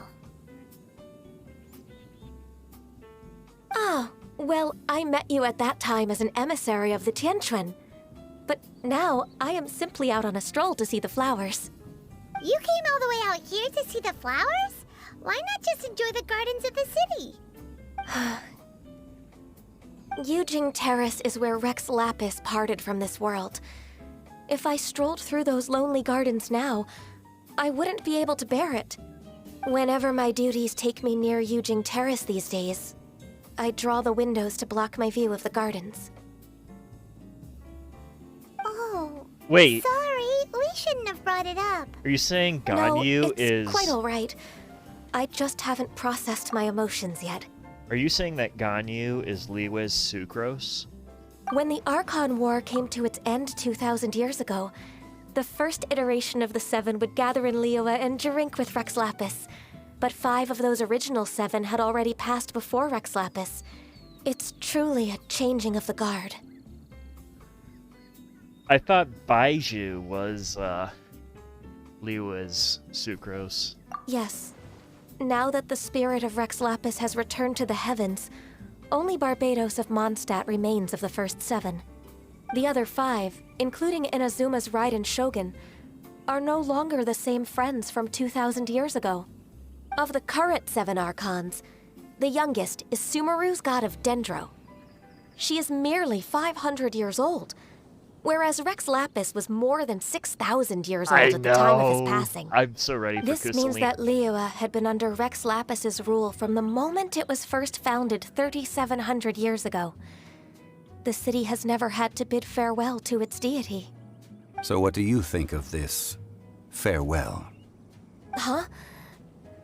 Oh, well, I met you at that time as an emissary of the Tianquan. But now, I am simply out on a stroll to see the flowers. You came all the way out here to see the flowers? Why not just enjoy the gardens of the city? Yujing Terrace is where Rex Lapis parted from this world. If I strolled through those lonely gardens now, I wouldn't be able to bear it. Whenever my duties take me near Yujing Terrace these days, I draw the windows to block my view of the gardens. Oh, Wait, sorry. We shouldn't have brought it up. are you saying No, Ganyu it's is? quite all right. I just haven't processed my emotions yet. Are you saying that Ganyu is Liyue's Sucrose? When the Archon War came to its end 2,000 years ago, the first iteration of the Seven would gather in Liyue and drink with Rex Lapis. But 5 of those original 7 had already passed before Rex Lapis. It's truly a changing of the guard. I thought Baiju was Liyue's Sucrose. Yes. Now that the spirit of Rex Lapis has returned to the heavens, only Barbados of Mondstadt remains of the first 7. The other 5, including Inazuma's Raiden Shogun, are no longer the same friends from 2,000 years ago. Of the current 7 Archons, the youngest is Sumeru's god of Dendro. She is merely 500 years old, whereas Rex Lapis was more than 6,000 years old at the time of his passing. I'm so ready for This means that Liyue had been under Rex Lapis's rule from the moment it was first founded 3,700 years ago. The city has never had to bid farewell to its deity. So what do you think of this farewell. Huh?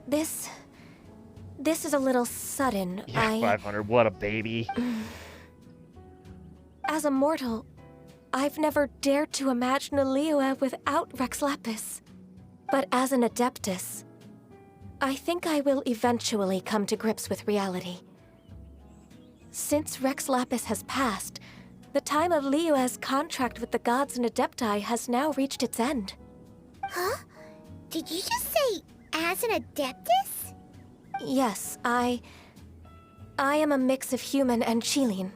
This is a little sudden. Yeah, 500. What a baby. As a mortal, I've never dared to imagine a Liyue without Rex Lapis. But as an Adeptus, I think I will eventually come to grips with reality. Since Rex Lapis has passed, the time of Liyue's contract with the gods and Adepti has now reached its end. Huh? Did you just say, as an Adeptus? Yes, I am a mix of human and Chilean.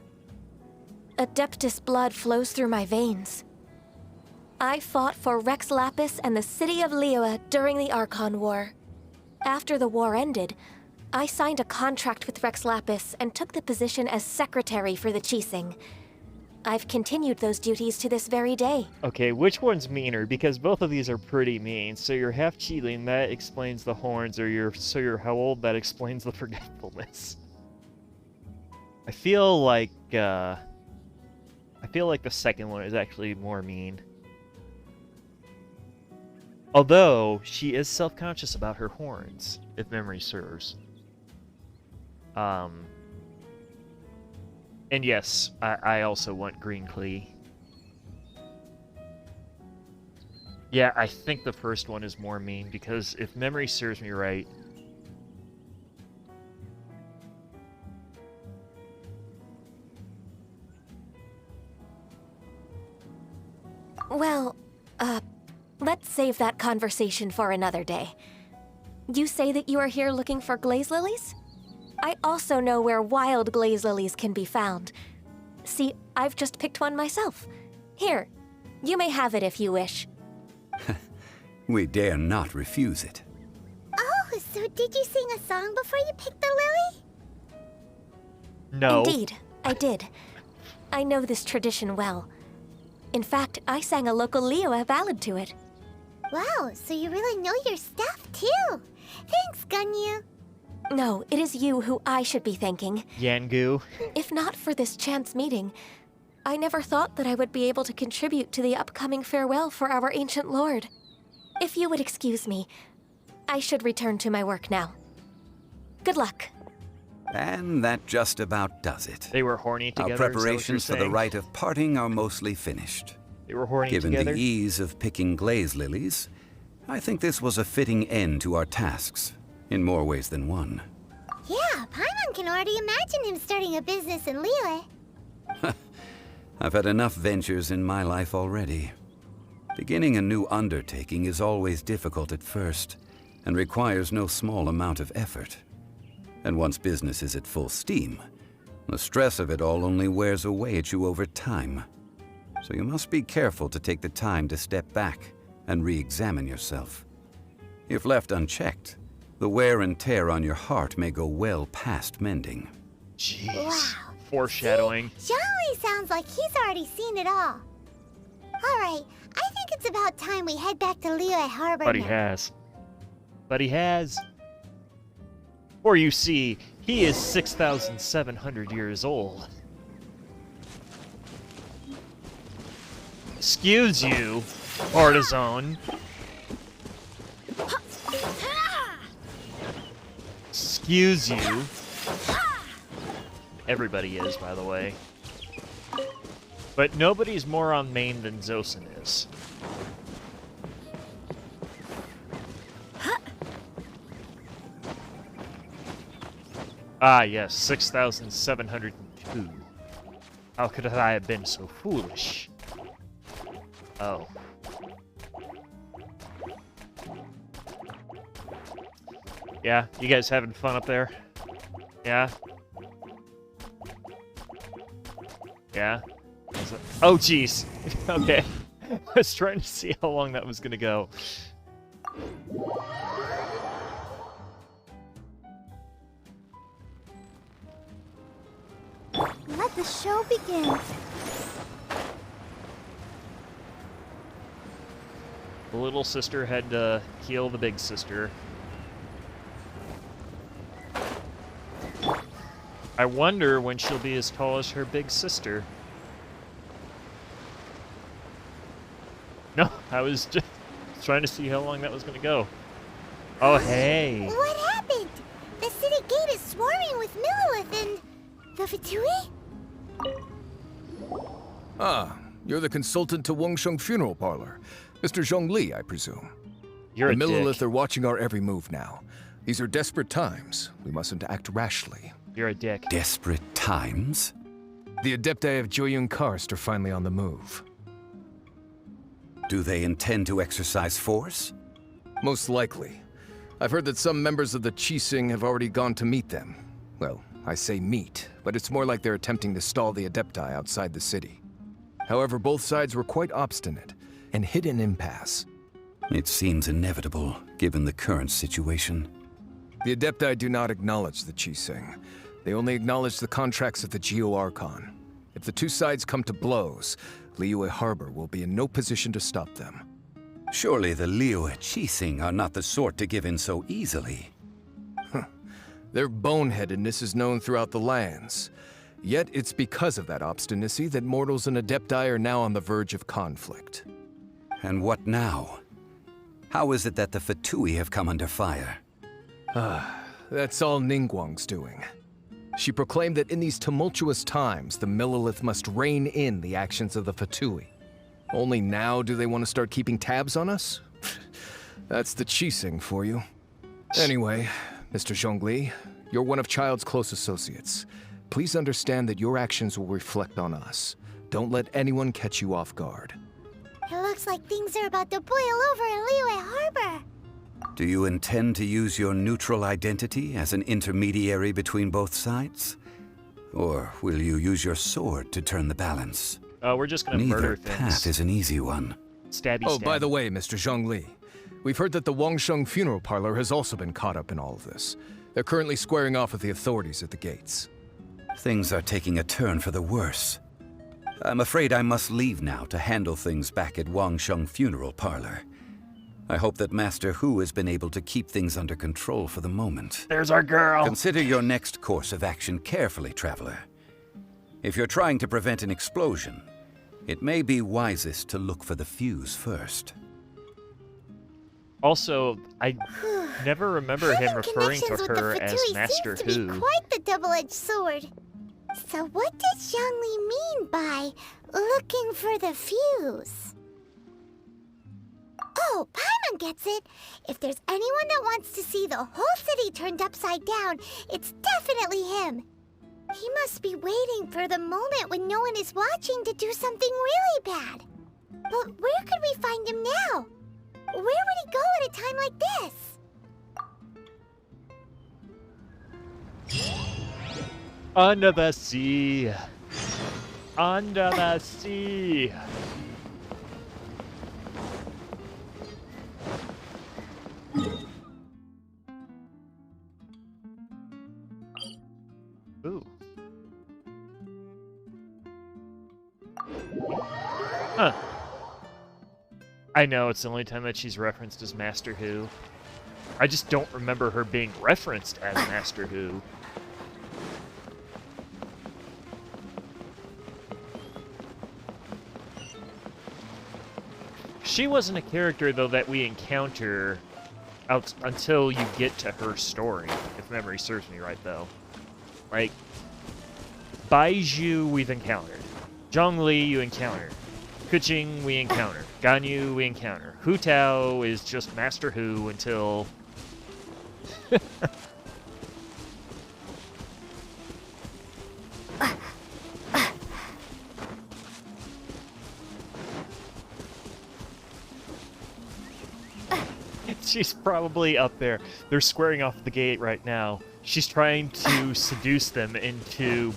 Adeptus blood flows through my veins. I fought for Rex Lapis and the city of Liyue during the Archon War. After the war ended, I signed a contract with Rex Lapis and took the position as secretary for the Qixing. I've continued those duties to this very day. Okay, which one's meaner? Because both of these are pretty mean. So you're half Chilean, that explains the horns, or you're how old, that explains the forgetfulness. I feel like the second one is actually more mean. Although, she is self-conscious about her horns, if memory serves. And yes, I also want Green Klee. Yeah, I think the first one is more mean, because if memory serves me right... Well, let's save that conversation for another day. You say that you are here looking for glaze lilies? I also know where wild glaze lilies can be found. See, I've just picked one myself. Here, you may have it if you wish. We dare not refuse it. Oh, so did you sing a song before you picked the lily? No. Indeed, I did. I know this tradition well. In fact, I sang a local Liyue ballad to it. Wow, so you really know your stuff, too. Thanks, Gunyu. No, it is you who I should be thanking. Yangu. If not for this chance meeting, I never thought that I would be able to contribute to the upcoming farewell for our ancient lord. If you would excuse me, I should return to my work now. Good luck. And that just about does it. They were horny together. Our preparations for the rite of parting are mostly finished. They were horny Given together. the ease of picking glaze lilies, I think this was a fitting end to our tasks, in more ways than one. Yeah, Paimon can already imagine him starting a business in Liyue. I've had enough ventures in my life already. Beginning a new undertaking is always difficult at first, and requires no small amount of effort. And once business is at full steam, the stress of it all only wears away at you over time. So you must be careful to take the time to step back and re-examine yourself. If left unchecked, the wear and tear on your heart may go well past mending. Jeez. Wow. Foreshadowing. See, Zhongli sounds like he's already seen it all. Alright, I think it's about time we head back to Liyue Harbor But he now. has. But he has. Or you see, he is 6,700 years old. Excuse you, artisan. Excuse you. Everybody is, by the way. But nobody's more on main than Zosin is. Ah, yes, 6,702. How could I have been so foolish? Oh. Yeah, you guys having fun up there? Yeah? Yeah? Oh, jeez. Okay. I was trying to see how long that was gonna go. Let the show begin. The little sister had to heal the big sister. I wonder when she'll be as tall as her big sister. No, I was just Trying to see how long that was going to go. Oh, hey. What happened? The city gate is swarming with Millilith and... the Fatui? Ah, you're the consultant to Wangsheng Funeral Parlor. Mr. Zhongli, I presume. You're the a Millilith dick. are watching our every move now. These are desperate times. We mustn't act rashly. You're a dick. Desperate times? The Adepti of Joyun Karst are finally on the move. Do they intend to exercise force? Most likely. I've heard that some members of the Qixing have already gone to meet them. Well, I say meet, but it's more like they're attempting to stall the Adepti outside the city. However, both sides were quite obstinate and hit an impasse. It seems inevitable, given the current situation. The Adepti do not acknowledge the Qixing. They only acknowledge the contracts of the Geo Archon. If the two sides come to blows, Liyue Harbor will be in no position to stop them. Surely the Liyue Qixing are not the sort to give in so easily. Their boneheadedness is known throughout the lands. Yet it's because of that obstinacy that mortals and Adepti are now on the verge of conflict. And what now? How is it that the Fatui have come under fire? That's all Ningguang's doing. She proclaimed that in these tumultuous times, the Millilith must rein in the actions of the Fatui. Only now do they want to start keeping tabs on us? That's the Qixing for you. Anyway, Mr. Zhongli, you're one of Child's close associates. Please understand that your actions will reflect on us. Don't let anyone catch you off guard. It looks like things are about to boil over in Liyue Harbor. Do you intend to use your neutral identity as an intermediary between both sides? Or will you use your sword to turn the balance? We're just going to murder Neither things. path is an easy one. Stabby Oh, stab. by the way, Mr. Zhongli, we've heard that the Wangsheng Funeral Parlor has also been caught up in all of this. They're currently squaring off with the authorities at the gates. Things are taking a turn for the worse. I'm afraid I must leave now to handle things back at Wangsheng Funeral Parlor. I hope that Master Hu has been able to keep things under control for the moment. There's our girl. Consider your next course of action carefully, Traveler. If you're trying to prevent an explosion, it may be wisest to look for the fuse first. Also, I never remember him Having referring to connections with the her as Fatui Master seems to be Hu. quite the double-edged sword. So what does Zhongli mean by looking for the fuse? Oh, Paimon gets it. If there's anyone that wants to see the whole city turned upside down, it's definitely him. He must be waiting for the moment when no one is watching to do something really bad. But where could we find him now? Where would he go at a time like this? Under the sea. Under the sea. Ooh. Huh. I know, it's the only time that she's referenced as Master Hu. I just don't remember her being referenced as Master Hu. She wasn't a character, though, that we encounter out until you get to her story, if memory serves me right, though. Like, Baizhu we've encountered. Zhongli you encounter. Kuching we encounter. Ganyu we encounter. Hu Tao is just Master Hu until... She's probably up there. They're squaring off the gate right now. She's trying to seduce them into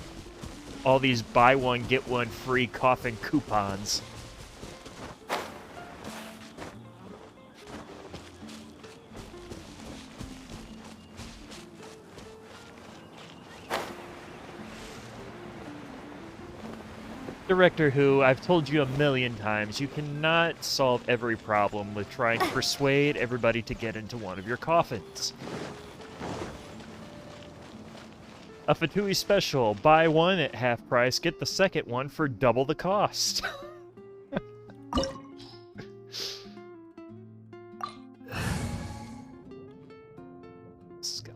all these buy one, get one free coffin coupons. Director Who, I've told you a million times, you cannot solve every problem with trying to persuade everybody to get into one of your coffins. A Fatui special, buy one at half price, get the second one for double the cost.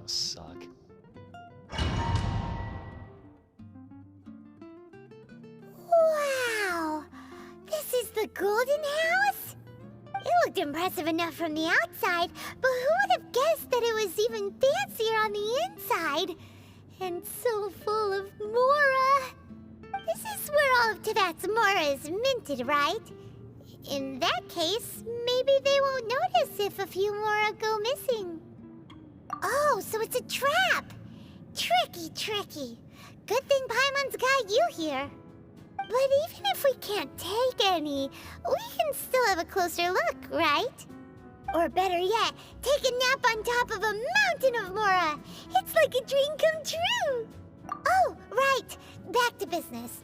gonna suck. Wow! This is the Golden House? It looked impressive enough from the outside, but who would have guessed that it was even fancier on the inside? And so full of Mora. This is where all of Teyvat's Mora is minted, right? In that case, maybe they won't notice if a few Mora go missing. Oh, so it's a trap! Tricky, tricky. Good thing Paimon's got you here. But even if we can't take any, we can still have a closer look, right? Or better yet, take a nap on top of a mountain of Mora. It's like a dream come true. Oh, right. Back to business.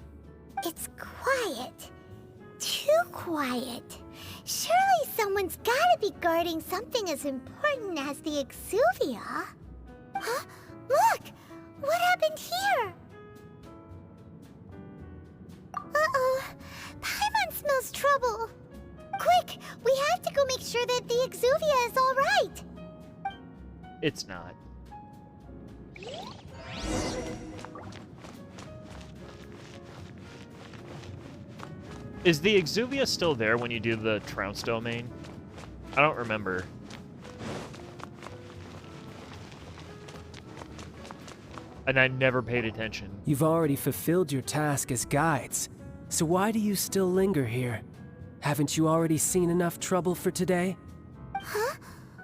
It's quiet. Too quiet. Surely someone's gotta be guarding something as important as the Exuvia. Huh? Look! What happened here? Uh-oh. Paimon smells trouble. Quick! We have to go make sure that the Exuvia is all right. It's not. Is the Exuvia still there when you do the Trounce domain? I don't remember. And I never paid attention. You've already fulfilled your task as guides, so why do you still linger here? Haven't you already seen enough trouble for today? Huh?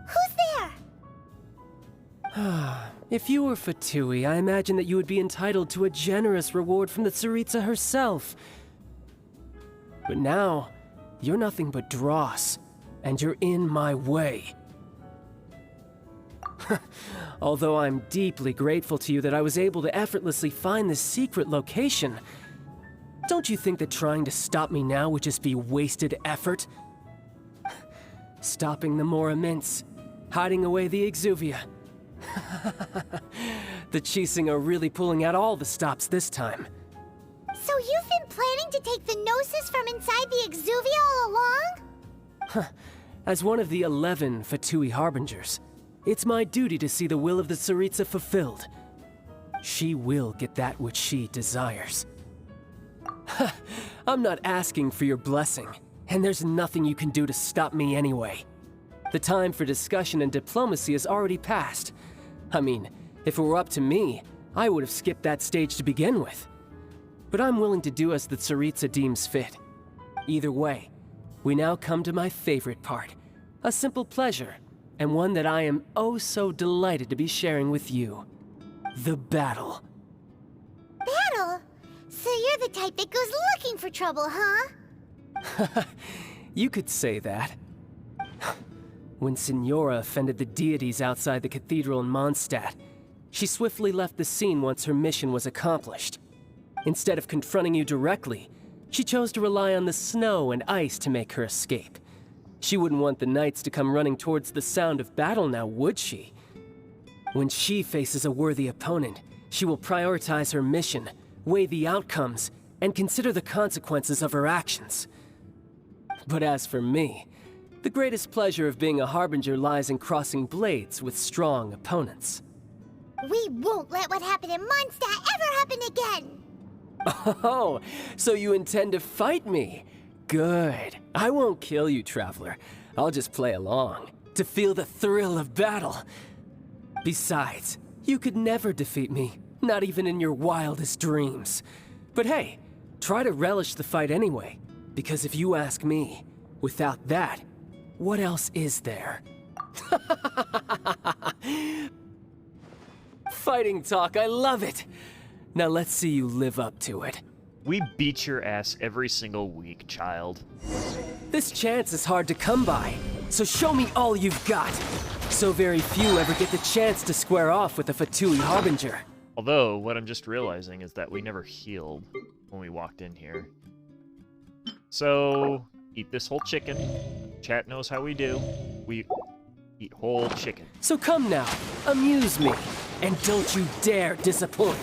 Who's there? If you were Fatui, I imagine that you would be entitled to a generous reward from the Tsaritsa herself. But now, you're nothing but dross, and you're in my way. Although I'm deeply grateful to you that I was able to effortlessly find this secret location, don't you think that trying to stop me now would just be wasted effort? Stopping the Mora Mints, hiding away the Exuvia. The Chising are really pulling out all the stops this time. So you've been planning to take the Gnosis from inside the Exuvia all along? As one of the 11 Fatui Harbingers, it's my duty to see the will of the Tsaritsa fulfilled. She will get that which she desires. I'm not asking for your blessing, and there's nothing you can do to stop me anyway. The time for discussion and diplomacy has already passed. I mean, if it were up to me, I would have skipped that stage to begin with. But I'm willing to do as the Tsaritsa deems fit. Either way, we now come to my favorite part. A simple pleasure, and one that I am oh so delighted to be sharing with you. The battle. Battle? So you're the type that goes looking for trouble, huh? You could say that. When Signora offended the deities outside the cathedral in Mondstadt, she swiftly left the scene once her mission was accomplished. Instead of confronting you directly, she chose to rely on the snow and ice to make her escape. She wouldn't want the knights to come running towards the sound of battle now, would she? When she faces a worthy opponent, she will prioritize her mission, weigh the outcomes, and consider the consequences of her actions. But as for me, the greatest pleasure of being a Harbinger lies in crossing blades with strong opponents. We won't let what happened in Mondstadt ever happen again! Oh, so you intend to fight me? Good. I won't kill you, Traveler. I'll just play along, to feel the thrill of battle. Besides, you could never defeat me, not even in your wildest dreams. But hey, try to relish the fight anyway, because if you ask me, without that, what else is there? Fighting talk, I love it! Now let's see you live up to it. We beat your ass every single week, child. This chance is hard to come by, so show me all you've got. So very few ever get the chance to square off with a Fatui Harbinger. Although, what I'm just realizing is that we never healed when we walked in here. So, eat this whole chicken. Chat knows how we do. We eat whole chicken. So come now, amuse me, and don't you dare disappoint.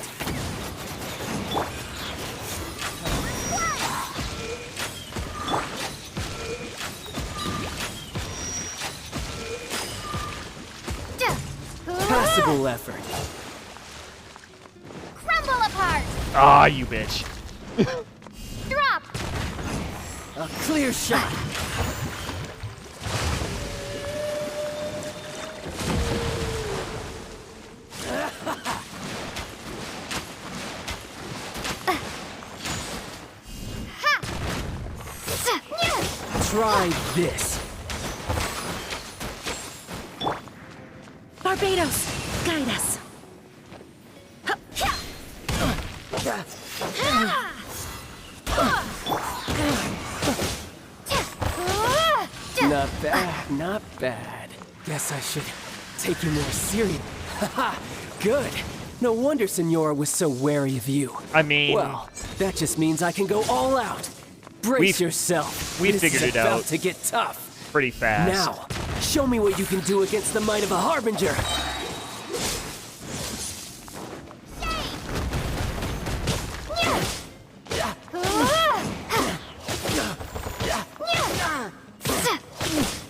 Admirable effort. Crumble apart! Ah, you bitch. Drop! A clear shot. Try this. Barbados, guide us. Not bad, not bad. Guess I should take you more serious. Haha, good. No wonder Senora was so wary of you. I mean... Well, that just means I can go all out. Brace We've- yourself. we This figured is it about out. to get tough. pretty fast. Now, show me what you can do against the might of a Harbinger.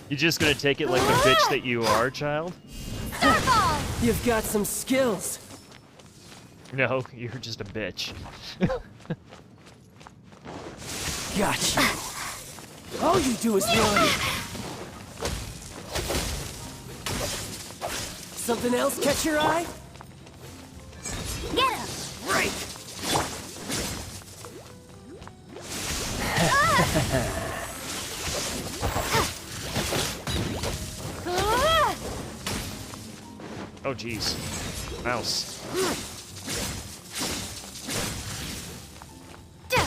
You just gonna take it like the bitch that you are, child? You've got some skills. No, you're just a bitch. Gotcha. All you do is run. Something else catch your eye? Get him! Right. Oh, jeez. Mouse.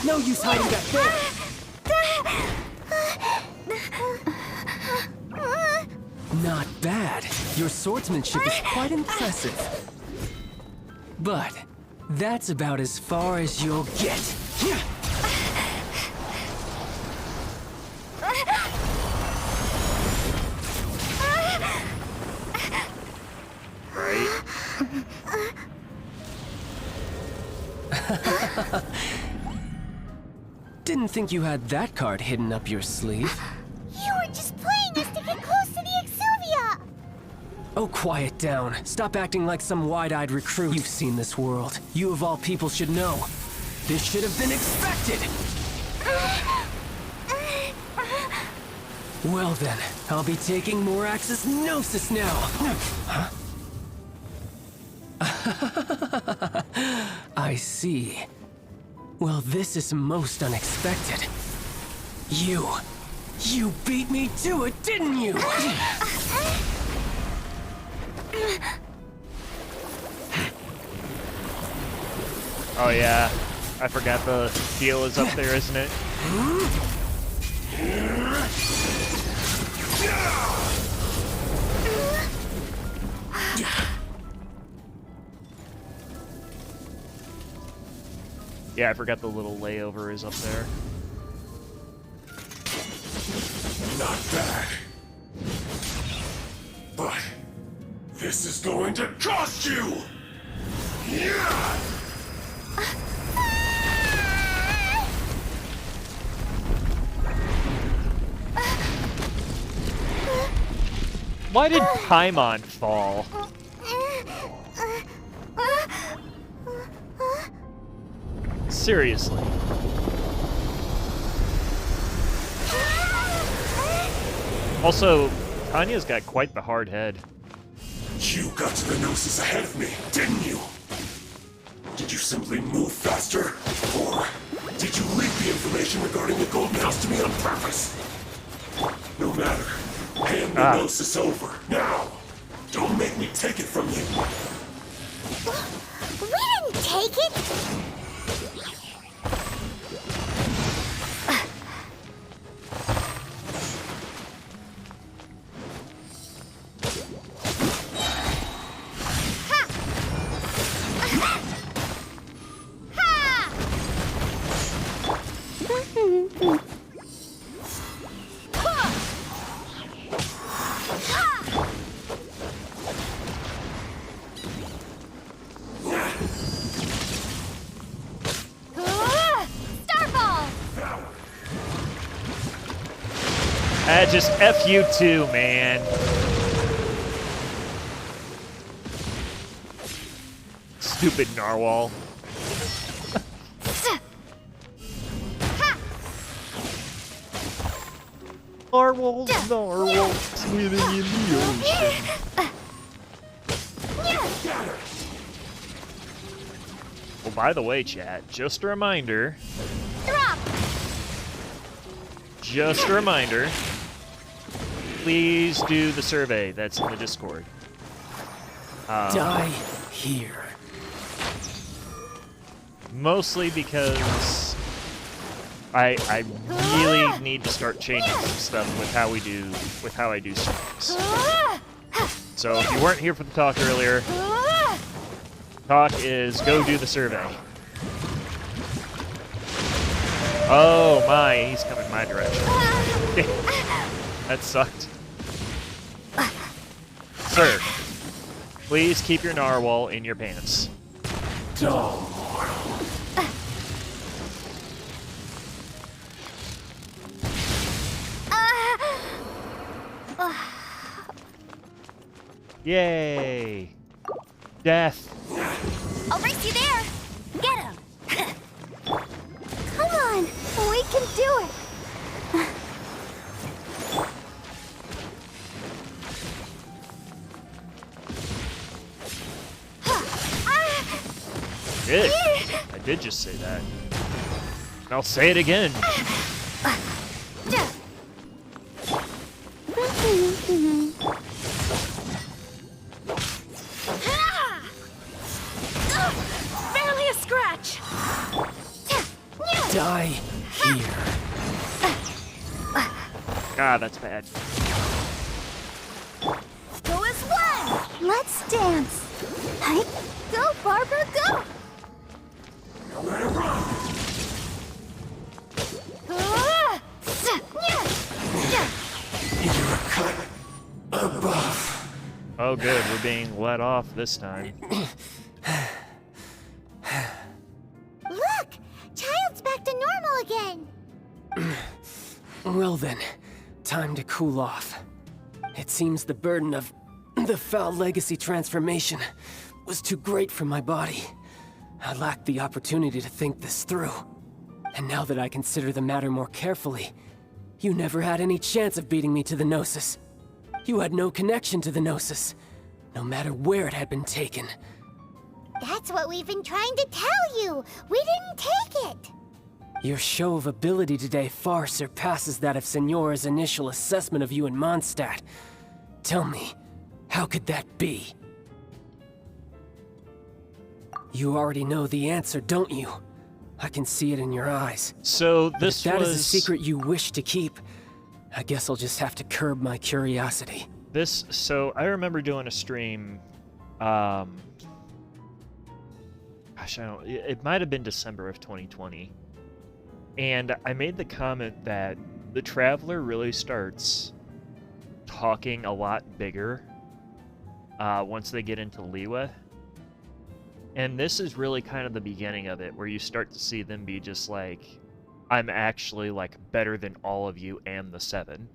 No use hiding back there. Not bad. Your swordsmanship is quite impressive. But that's about as far as you'll get. Right? Didn't think you had that card hidden up your sleeve. You were just playing us to get close to the Exuvia! Oh, quiet down. Stop acting like some wide-eyed recruit. You've seen this world. You of all people should know. This should have been expected! Well then, I'll be taking Morax's Gnosis now! Huh? I see. Well, this is most unexpected. You beat me to it, didn't you? Oh, yeah. I forgot the deal is up there, isn't it? Yeah, I forgot the little layover is up there. Not bad. But this is going to cost you! Yeah! Why did Paimon fall? Seriously. Also, Tanya's got quite the hard head. You got to the Gnosis ahead of me, didn't you? Did you simply move faster? Or did you leak the information regarding the Golden House to me on purpose? No matter. Hand the Gnosis over, now! Don't make me take it from you! We didn't take it! Just F you too, man. Stupid narwhal. Narwhals, narwhals, swimming in the ocean. Well, by the way, chat, just a reminder. Just a reminder. Please do the survey that's in the Discord. Die here. Mostly because I really need to start changing some stuff with how I do streams. So if you weren't here for the talk earlier, talk is go do the survey. Oh my, he's coming my direction. That sucked. Sir, please keep your narwhal in your pants. Dull mortal. Yay! Death. I'll race you there. Get him. Come on, we can do it. Did. I did just say that. And I'll say it again. Barely a scratch. Die here. Ah, that's bad. Go as one. Let's dance. Hey, go, Barbara, go. Nowhere to run. You're a cut above. Oh good, we're being let off this time. Look, Child's back to normal again. Well then, time to cool off. It seems the burden of the foul legacy transformation was too great for my body. I lacked the opportunity to think this through. And now that I consider the matter more carefully, you never had any chance of beating me to the Gnosis. You had no connection to the Gnosis, no matter where it had been taken. That's what we've been trying to tell you. We didn't take it. Your show of ability today far surpasses that of Signora's initial assessment of you in Mondstadt. Tell me, how could that be? You already know the answer, don't you? I can see it in your eyes. So But this if that was is a secret you wish to keep, I guess I'll just have to curb my curiosity. So I remember doing a stream, gosh, it might have been December of 2020. And I made the comment that the Traveler really starts talking a lot bigger once they get into Liyue. And this is really kind of the beginning of it, where you start to see them be just like, I'm actually like better than all of you and the Seven.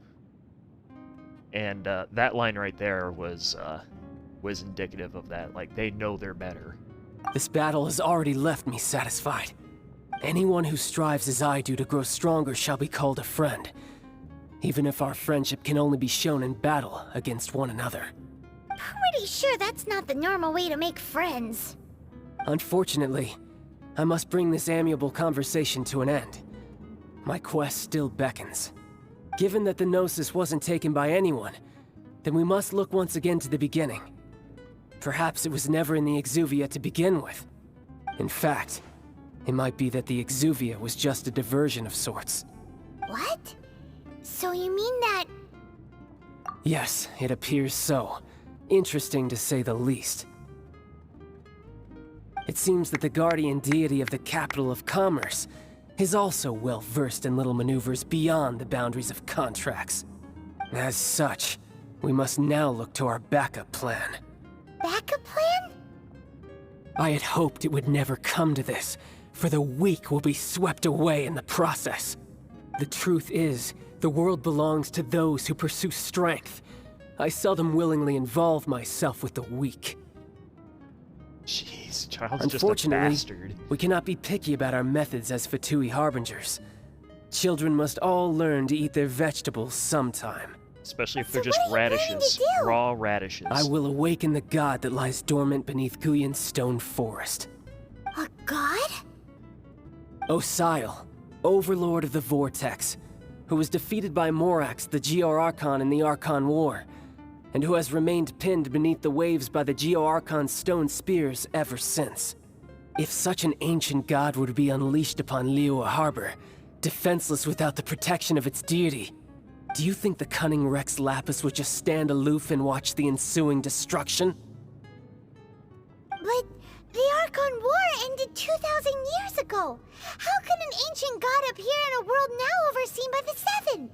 And that line right there was indicative of that. Like, they know they're better. This battle has already left me satisfied. Anyone who strives as I do to grow stronger shall be called a friend, even if our friendship can only be shown in battle against one another. Pretty sure that's not the normal way to make friends. Unfortunately, I must bring this amiable conversation to an end. My quest still beckons. Given that the Gnosis wasn't taken by anyone, then we must look once again to the beginning. Perhaps it was never in the Exuvia to begin with. In fact, it might be that the Exuvia was just a diversion of sorts. What? So you mean that... Yes, it appears so. Interesting to say the least. It seems that the guardian deity of the capital of commerce is also well versed in little maneuvers beyond the boundaries of contracts. As such, we must now look to our backup plan. Backup plan? I had hoped it would never come to this, for the weak will be swept away in the process. The truth is, the world belongs to those who pursue strength. I seldom willingly involve myself with the weak. Jeez. Jeez, Child's just a Unfortunately, bastard. we cannot be picky about our methods as Fatui harbingers. Children must all learn to eat their vegetables sometime. Especially if So they're just what are you planning to radishes. do? Raw radishes. I will awaken the god that lies dormant beneath Guyan's stone forest. A god? Osial, overlord of the Vortex, who was defeated by Morax, the Geo-Archon in the Archon War, and who has remained pinned beneath the waves by the Geo-Archon's stone spears ever since. If such an ancient god were to be unleashed upon Liyue Harbor, defenseless without the protection of its deity, do you think the cunning Rex Lapis would just stand aloof and watch the ensuing destruction? But the Archon War ended 2,000 years ago. How can an ancient god appear in a world now overseen by the Seven?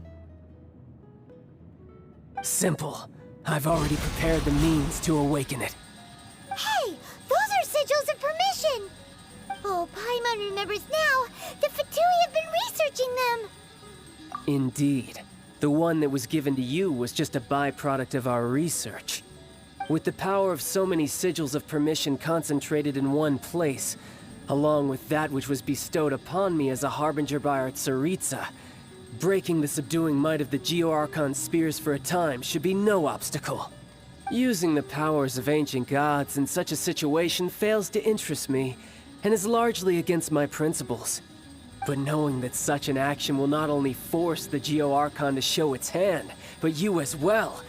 Simple. I've already prepared the means to awaken it. Hey, those are sigils of permission. Oh, Paimon remembers now. The Fatui have been researching them. Indeed. The one that was given to you was just a byproduct of our research. With the power of so many sigils of permission concentrated in one place, along with that which was bestowed upon me as a harbinger by our Tsaritsa, breaking the subduing might of the Geo-Archon spears for a time should be no obstacle. Using the powers of ancient gods in such a situation fails to interest me, and is largely against my principles. But knowing that such an action will not only force the Geo-Archon to show its hand, but you as well,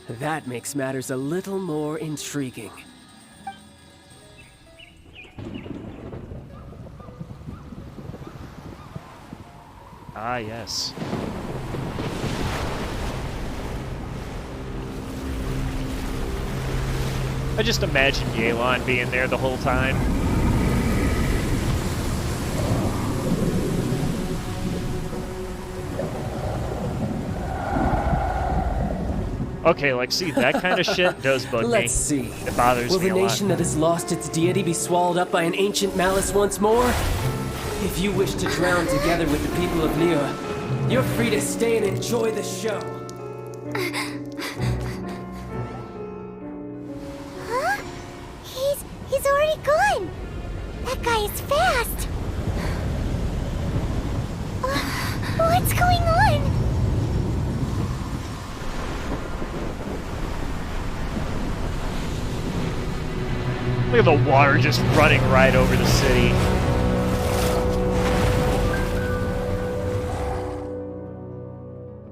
that makes matters a little more intriguing. Ah, yes. I just imagine Yelan being there the whole time. Okay, like, see, that kind of shit does bug me. Let's see. It bothers Will me the a lot. nation that has lost its deity be swallowed up by an ancient malice once more? If you wish to drown together with the people of Liyue, you're free to stay and enjoy the show. Huh? He's already gone. That guy is fast. What's going on? Look at the water just running right over the city.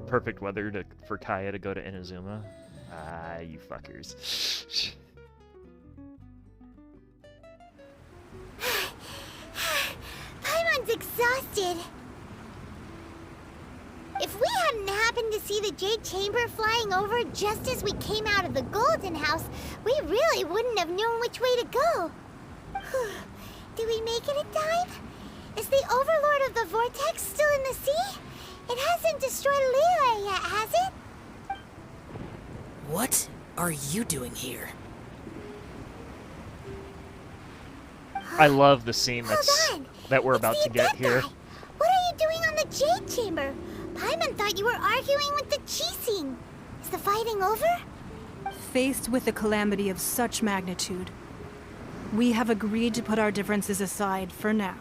Perfect weather for Kaya to go to Inazuma. Ah, you fuckers. Paimon's exhausted. If we hadn't happened to see the Jade Chamber flying over just as we came out of the Golden House, we really wouldn't have known which way to go. Did we make it in time? Is the Overlord of the Vortex still in the sea? It hasn't destroyed Liyue yet, has it? What are you doing here? I love the scene Hold on. that we're It's about the to get adept here. guy. What are you doing on the Jade Chamber? Paimon thought you were arguing with the Chising. Is the fighting over? Faced with a calamity of such magnitude, we have agreed to put our differences aside for now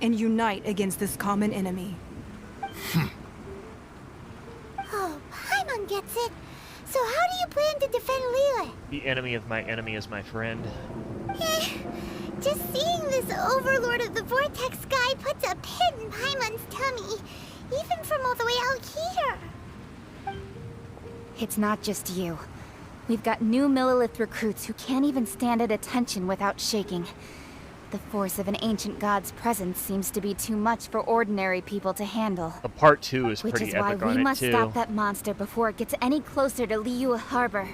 and unite against this common enemy. Oh, Paimon gets it. So how do you plan to defend Liyue? The enemy of my enemy is my friend. Just seeing this Overlord of the Vortex guy puts a pit in Paimon's tummy, even from all the way out here. It's not just you. We've got new Millilith recruits who can't even stand at attention without shaking. The force of an ancient god's presence seems to be too much for ordinary people to handle. The part 2 is Which pretty is why epic on we it must too. stop that monster before it gets any closer to Liyue Harbor.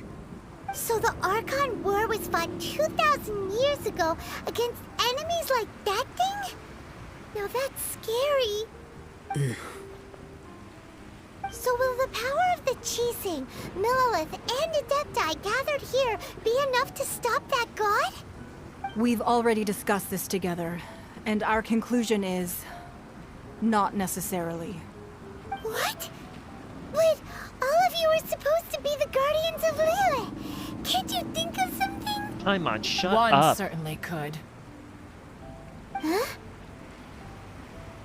So the Archon War was fought 2,000 years ago against enemies like that thing? Now that's scary. So will the power of the Chising, Millilith, and Adepti gathered here be enough to stop that god? We've already discussed this together, and our conclusion is not necessarily. What? But all of you are supposed to be the guardians of Liyue. Can't you think of something? Paimon, shut One up. certainly could.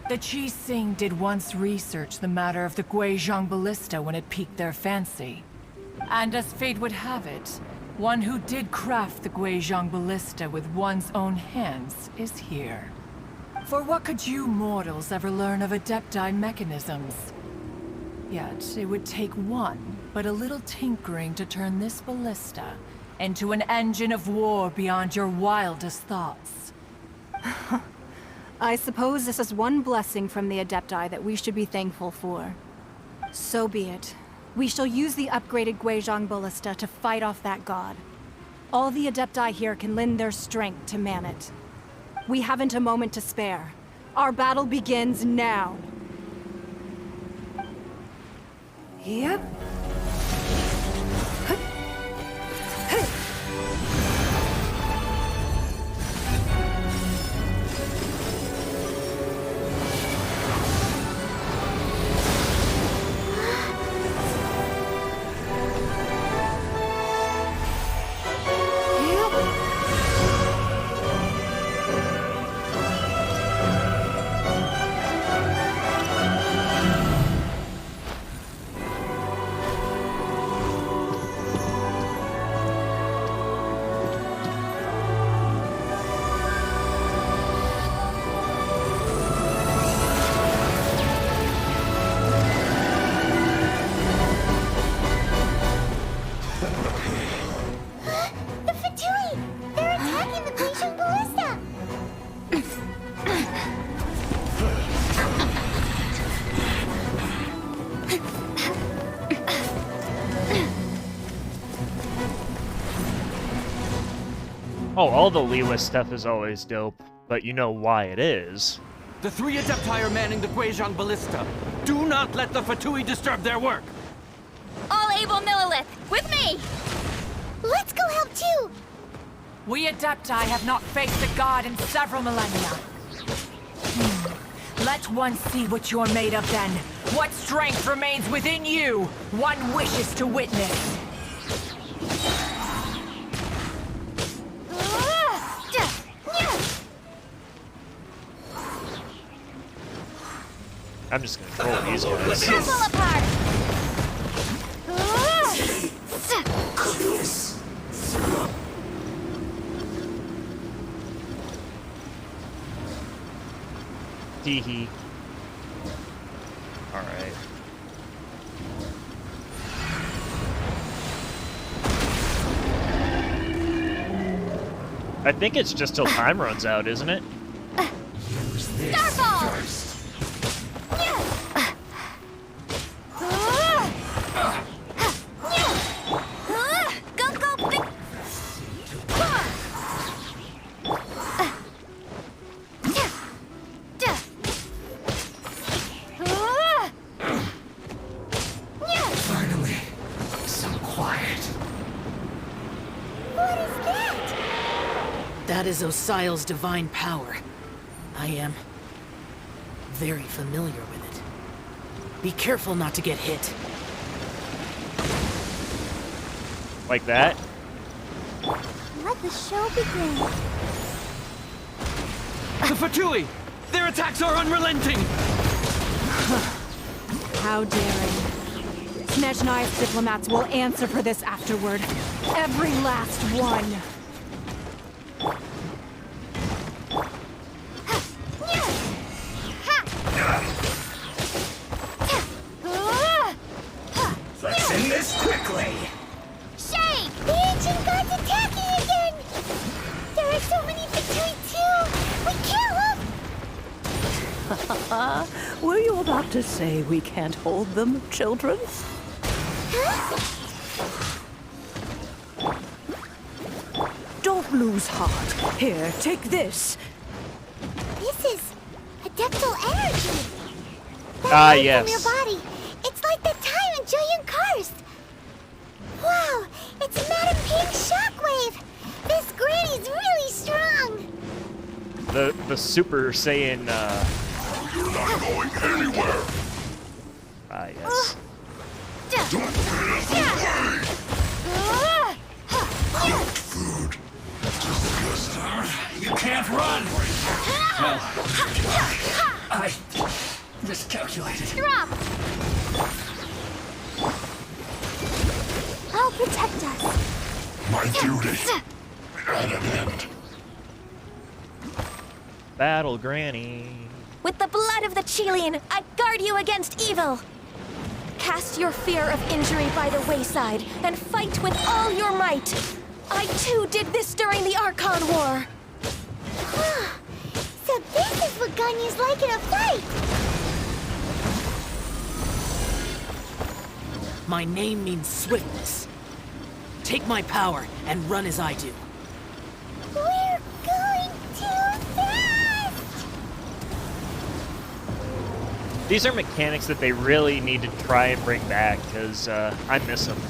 The Chi Sing did once research the matter of the Guizhong ballista when it piqued their fancy. And as fate would have it, one who did craft the Guizhong ballista with one's own hands is here. For what could you mortals ever learn of Adepti mechanisms? Yet, it would take one, but a little tinkering to turn this ballista into an engine of war beyond your wildest thoughts. I suppose this is one blessing from the Adepti that we should be thankful for. So be it. We shall use the upgraded Guizhong ballista to fight off that god. All the Adepti here can lend their strength to man it. We haven't a moment to spare. Our battle begins now. Yep. Oh, all the Lewa stuff is always dope, but you know why it is. The 3 Adepti are manning the Guizhong ballista. Do not let the Fatui disturb their work! All able Millilith, with me! Let's go help too! We Adepti have not faced a god in several millennia. Let one see what you're made of then. What strength remains within you, one wishes to witness. I'm just gonna troll these guys. Fall apart! Teehee. Alright. I think it's just till time runs out, isn't it? Starfall! That is Osial's divine power. I am very familiar with it. Be careful not to get hit. Like that? Let the show begin. The Fatui! Their attacks are unrelenting! How daring. Snezhnai's diplomats will answer for this afterward. Every last one. Let's end this quickly! Shake! The ancient god's attacking again! There are so many Fatui too! We can't look! Were you about to say we can't hold them, children? Huh? Don't lose heart. Here, take this. This is adeptal energy! Ah, That light yes. from your body! It's like that time in Julian Karst! Wow! It's Madam Pink's shockwave! This granny's really strong! The Super Saiyan, You're not going anywhere! Ah, yes. Don't get us away! Food. Just You can't run! Well, I miscalculated. Drop! I'll protect us. My duty at an end. Battle, Granny. With the blood of the Chilean, I guard you against evil. Cast your fear of injury by the wayside and fight with all your might. I too did this during the Archon War. So this is what Ganyu's like in a fight! My name means swiftness. Take my power and run as I do. We're going too fast! These are mechanics that they really need to try and bring back, because I miss them.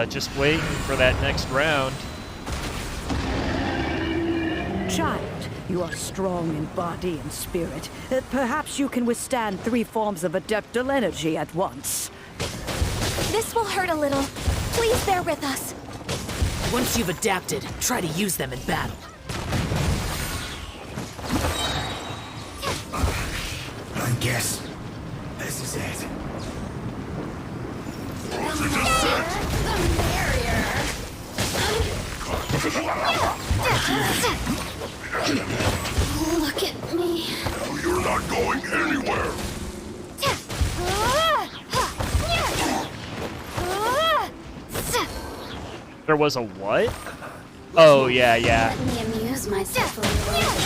Just waiting for that next round. Child, you are strong in body and spirit. Perhaps you can withstand 3 forms of adeptal energy at once. This will hurt a little. Please bear with us. Once you've adapted, try to use them in battle. I guess this is it. Look at me. No, you're not going anywhere. There was a what? Oh, yeah. Let me amuse myself a little.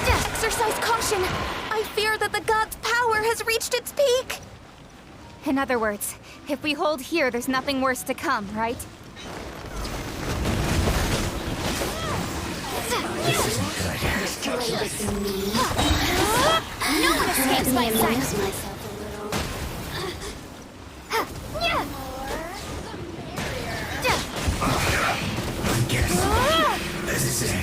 Exercise caution. I fear that the god's power has reached its peak. In other words, if we hold here, there's nothing worse to come, right? This isn't good. No one escapes my sight. I guess this is it.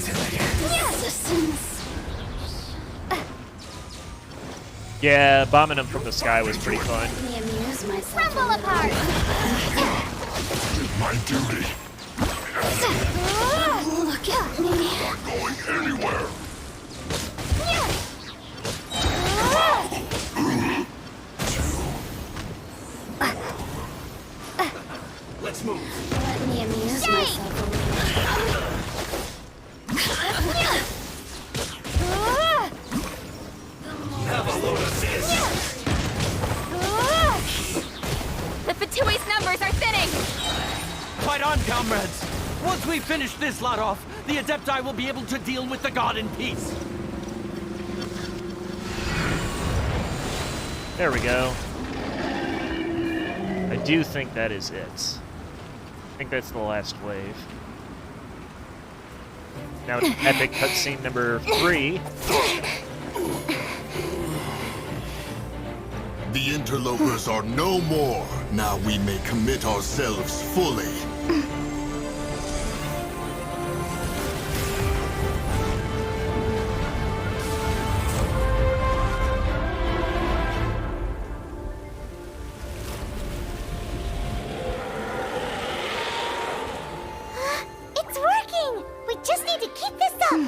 Yeah, bombing them from the sky was pretty fun. Crumble apart! My duty. Look at me. Not going anywhere. Let's move. Let me amuse myself a Have a load of this. The Fatui's numbers are thinning! Fight on, comrades! Once we finish this lot off, the Adepti will be able to deal with the god in peace. There we go. I do think that is it. I think that's the last wave. Now it's epic cutscene number 3. The interlopers are no more. Now we may commit ourselves fully. It's working! We just need to keep this up!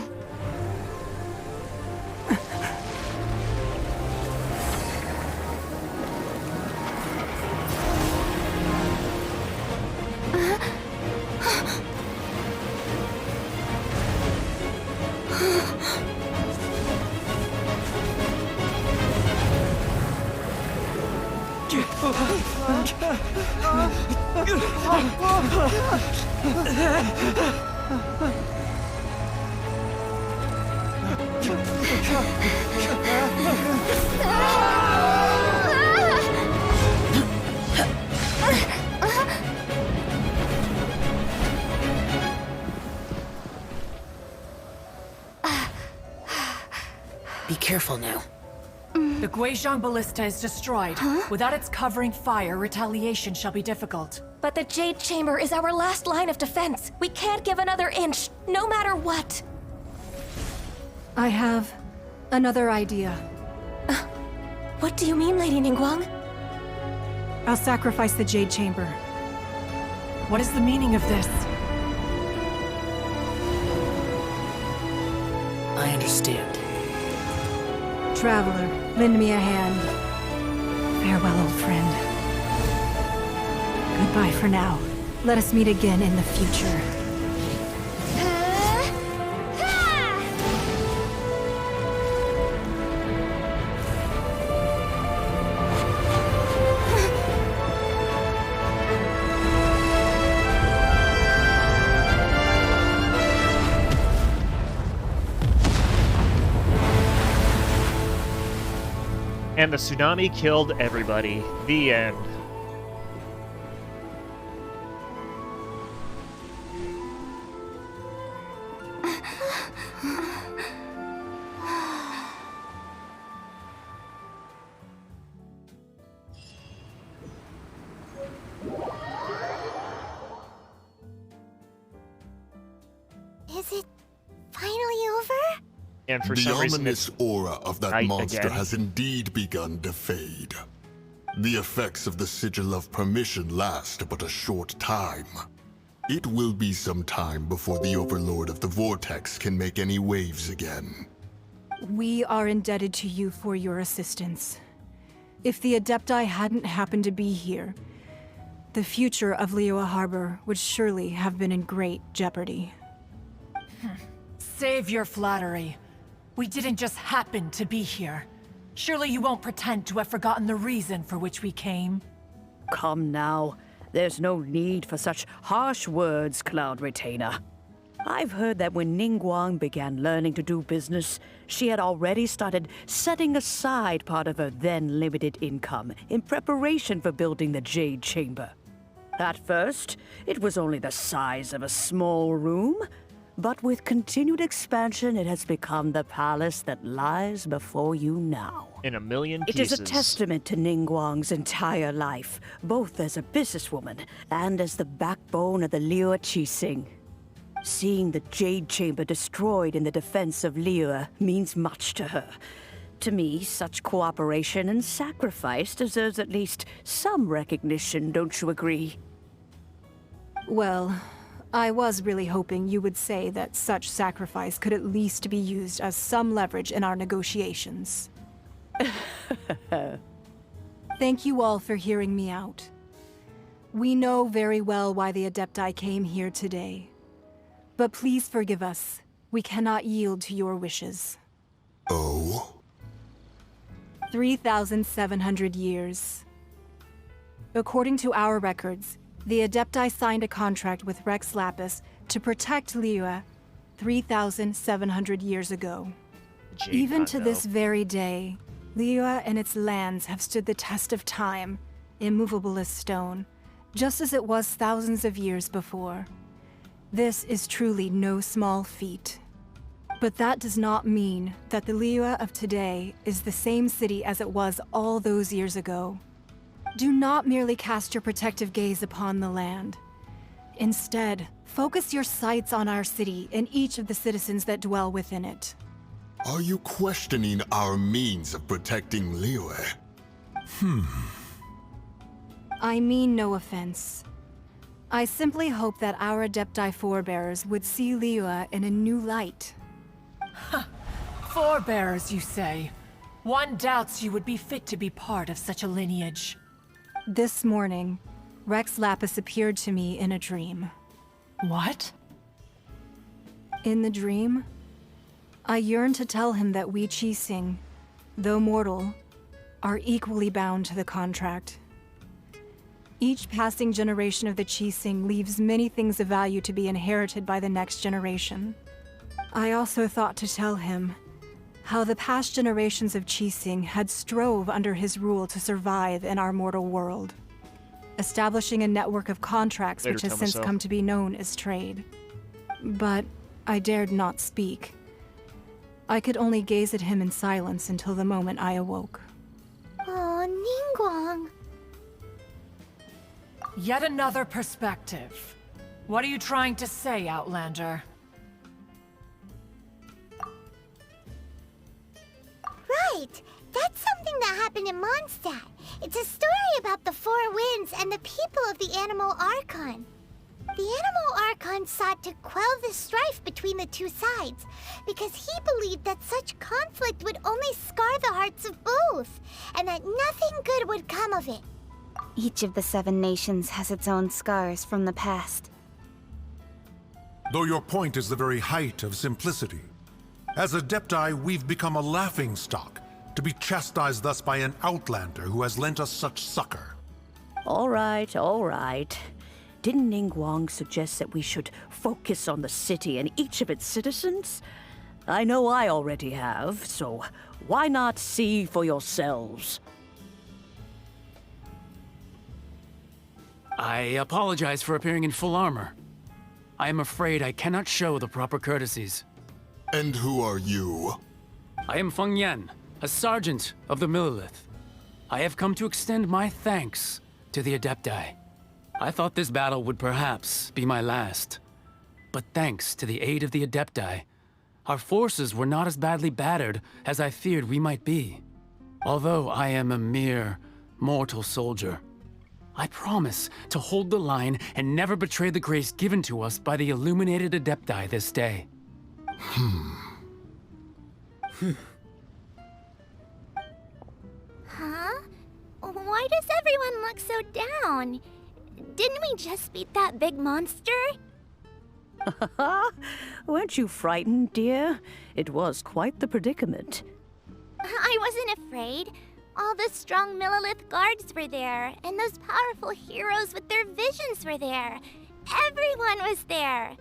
Be careful now. The Guizhong Ballista is destroyed. Without its covering fire, retaliation shall be difficult. But the Jade Chamber is our last line of defense. We can't give another inch, no matter what. I have another idea. What do you mean, Lady Ningguang? I'll sacrifice the Jade Chamber. What is the meaning of this? I understand. Traveler, lend me a hand. Farewell, old friend. Goodbye for now. Let us meet again in the future. And the tsunami killed everybody. The end. Is it finally over? And for the some reason, ominous aura of that night monster again. has indeed begun to fade. The effects of the Sigil of Permission last but a short time. It will be some time before the Overlord of the Vortex can make any waves again. We are indebted to you for your assistance. If the Adepti hadn't happened to be here, the future of Liyue Harbor would surely have been in great jeopardy. Save your flattery. We didn't just happen to be here. Surely you won't pretend to have forgotten the reason for which we came. Come now. There's no need for such harsh words, Cloud Retainer. I've heard that when Ningguang began learning to do business, she had already started setting aside part of her then limited income in preparation for building the Jade Chamber. At first, it was only the size of a small room, but with continued expansion, it has become the palace that lies before you now. In a million It pieces. is a testament to Ningguang's entire life, both as a businesswoman and as the backbone of the Liyue Qixing. Seeing the Jade Chamber destroyed in the defense of Liyue means much to her. To me, such cooperation and sacrifice deserves at least some recognition, don't you agree? Well, I was really hoping you would say that such sacrifice could at least be used as some leverage in our negotiations. Thank you all for hearing me out. We know very well why the Adepti came here today. But please forgive us. We cannot yield to your wishes. Oh? 3,700 years. According to our records, the Adepti signed a contract with Rex Lapis to protect Liyue 3,700 years ago. Even to this very day, Liyue and its lands have stood the test of time, immovable as stone, just as it was thousands of years before. This is truly no small feat. But that does not mean that the Liyue of today is the same city as it was all those years ago. Do not merely cast your protective gaze upon the land. Instead, focus your sights on our city and each of the citizens that dwell within it. Are you questioning our means of protecting Liyue? I mean no offense. I simply hope that our Adepti forebears would see Liyue in a new light. Forebears, you say? One doubts you would be fit to be part of such a lineage. This morning, Rex Lapis appeared to me in a dream. What? In the dream, I yearned to tell him that we Qixing, though mortal, are equally bound to the contract. Each passing generation of the Qixing leaves many things of value to be inherited by the next generation. I also thought to tell him how the past generations of Qixing had strove under his rule to survive in our mortal world, establishing a network of contracts which has since come to be known as trade. But I dared not speak. I could only gaze at him in silence until the moment I awoke. Yet another perspective. What are you trying to say, Outlander? Right! That's something that happened in Mondstadt. It's a story about the Four Winds and the people of the Animal Archon. The Animal Archon sought to quell the strife between the two sides, because he believed that such conflict would only scar the hearts of both, and that nothing good would come of it. Each of the 7 nations has its own scars from the past. Though your point is the very height of simplicity. As Adepti, we've become a laughingstock, to be chastised thus by an outlander who has lent us such succor. All right, all right. Didn't Ningguang suggest that we should focus on the city and each of its citizens? I know I already have, so why not see for yourselves? I apologize for appearing in full armor. I am afraid I cannot show the proper courtesies. And who are you? I am Feng Yan, a sergeant of the Millelith. I have come to extend my thanks to the Adepti. I thought this battle would perhaps be my last. But thanks to the aid of the Adepti, our forces were not as badly battered as I feared we might be. Although I am a mere mortal soldier, I promise to hold the line and never betray the grace given to us by the illuminated Adepti this day. Huh? Why does everyone look so down? Didn't we just beat that big monster? Weren't you frightened, dear? It was quite the predicament. I wasn't afraid. All the strong Millelith guards were there, and those powerful heroes with their visions were there. Everyone was there.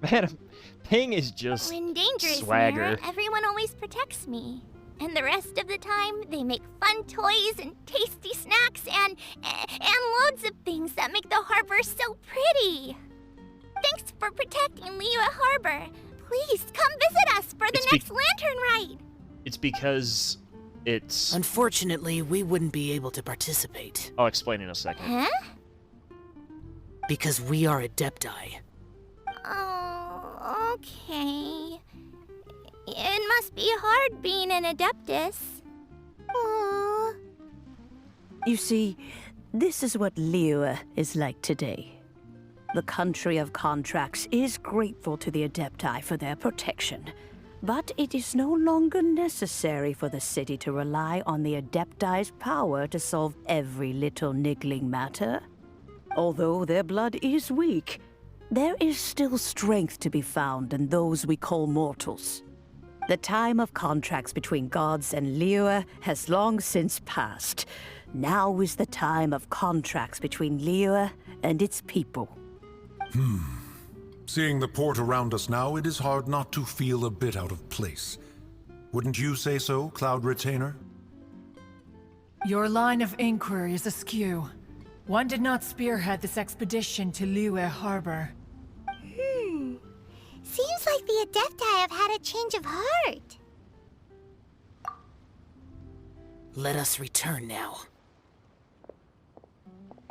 Man, Ping is just When danger is swagger. near, everyone always protects me. And the rest of the time, they make fun toys and tasty snacks and loads of things that make the harbor so pretty. Thanks for protecting Liyue Harbor. Please come visit us for the next lantern ride. It's because it's... Unfortunately, we wouldn't be able to participate. I'll explain in a second. Huh? Because we are Adepti. Oh, okay. It must be hard being an Adeptus. Aww. You see, this is what Liyue is like today. The country of contracts is grateful to the Adepti for their protection, but it is no longer necessary for the city to rely on the Adepti's power to solve every little niggling matter. Although their blood is weak, there is still strength to be found in those we call mortals. The time of contracts between gods and Liyue has long since passed. Now is the time of contracts between Liyue and its people. Seeing the port around us now, it is hard not to feel a bit out of place. Wouldn't you say so, Cloud Retainer? Your line of inquiry is askew. One did not spearhead this expedition to Liyue Harbor. Seems like the Adepti have had a change of heart. Let us return now.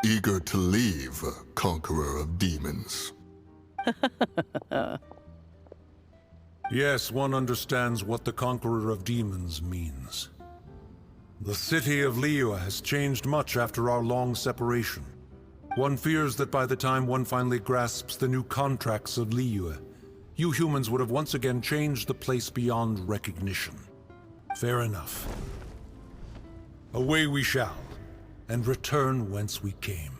Eager to leave, Conqueror of Demons. Yes, one understands what the Conqueror of Demons means. The city of Liyue has changed much after our long separation. One fears that by the time one finally grasps the new contracts of Liyue, you humans would have once again changed the place beyond recognition. Fair enough. Away we shall, and return whence we came.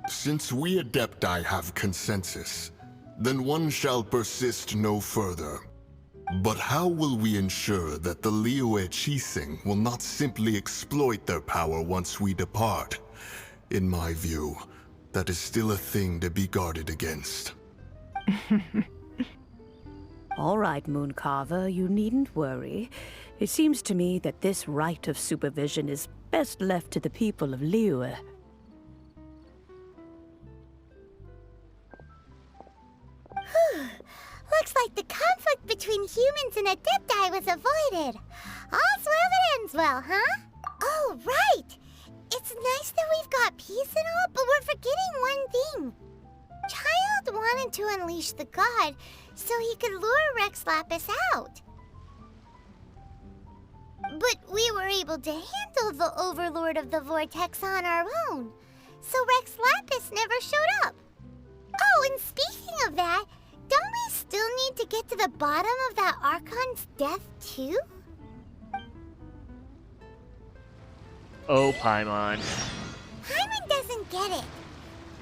Since we Adepti have consensus, then one shall persist no further. But how will we ensure that the Liyue Qixing will not simply exploit their power once we depart? In my view, that is still a thing to be guarded against. All right, Mooncarver, you needn't worry. It seems to me that this right of supervision is best left to the people of Liyue. Looks like the conflict between humans and Adepti was avoided. All's well that ends well, huh? Oh, right! It's nice that we've got peace and all, but we're forgetting one thing. Child wanted to unleash the god so he could lure Rex Lapis out. But we were able to handle the Overlord of the Vortex on our own, so Rex Lapis never showed up. Oh, and speaking of that, don't we still need to get to the bottom of that Archon's death, too? Oh, Paimon. Paimon doesn't get it.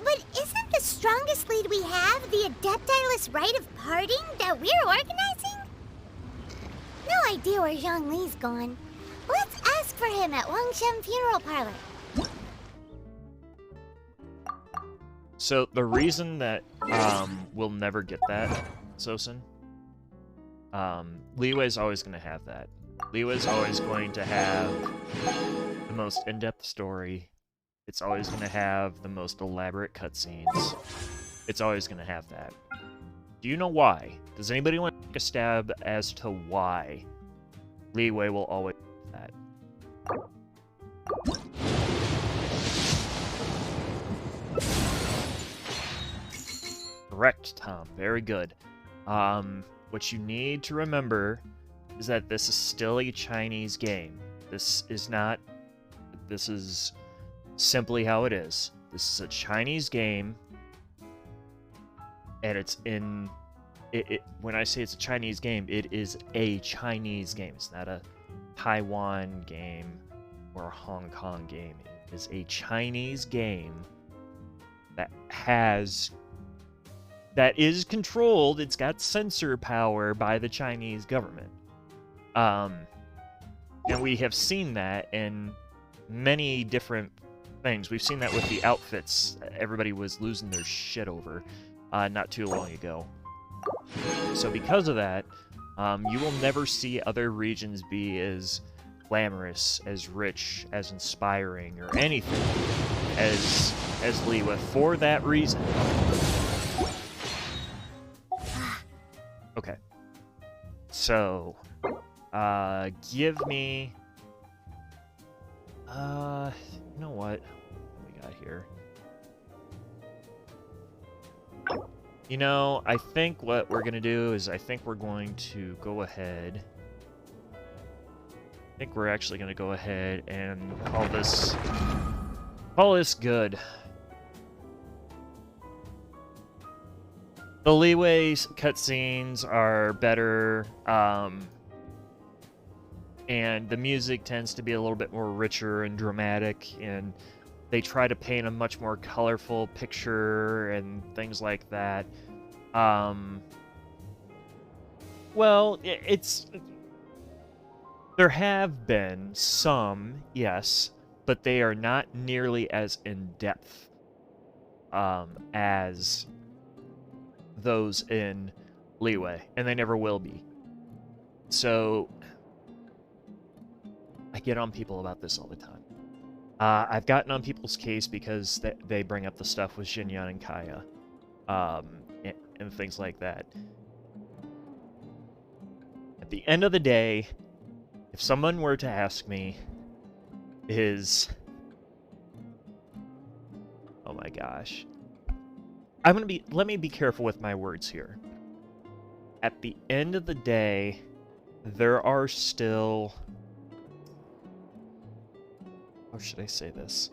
But isn't the strongest lead we have the Adeptiless Rite of Parting that we're organizing? No idea where Zhongli's gone. Let's ask for him at Wangshen Funeral Parlor. So the reason that we'll never get that, Sosin, Liyue's always going to have that. Liyue's always going to have the most in-depth story. It's always going to have the most elaborate cutscenes. It's always going to have that. Do you know why? Does anybody want to take a stab as to why Liyue will always have that? Correct, Tom. Very good. What you need to remember is that this is still a Chinese game. This is simply how it is. This is a Chinese game, and it's in... when I say it's a Chinese game, it is a Chinese game. It's not a Taiwan game or a Hong Kong game. It is a Chinese game that is controlled. It's got censor power by the Chinese government. And we have seen that in many different things. We've seen that with the outfits everybody was losing their shit over not too long ago. So because of that, you will never see other regions be as glamorous, as rich, as inspiring, or anything as Liyue for that reason. Okay. So, give me... you know what? What we got here? You know, I think what we're gonna do is I think we're going to go ahead... I think we're actually gonna go ahead and call this good. The Liyue's cutscenes are better, and the music tends to be a little bit more richer and dramatic, and they try to paint a much more colorful picture and things like that. Well, there have been some, yes, but they are not nearly as in-depth as those in Liyue, and they never will be. So, I get on people about this all the time. I've gotten on people's case because they bring up the stuff with Xinyan and Kaya, and things like that. At the end of the day, if someone were to ask me, oh my gosh. Let me be careful with my words here. At the end of the day, there are still... How should I say this?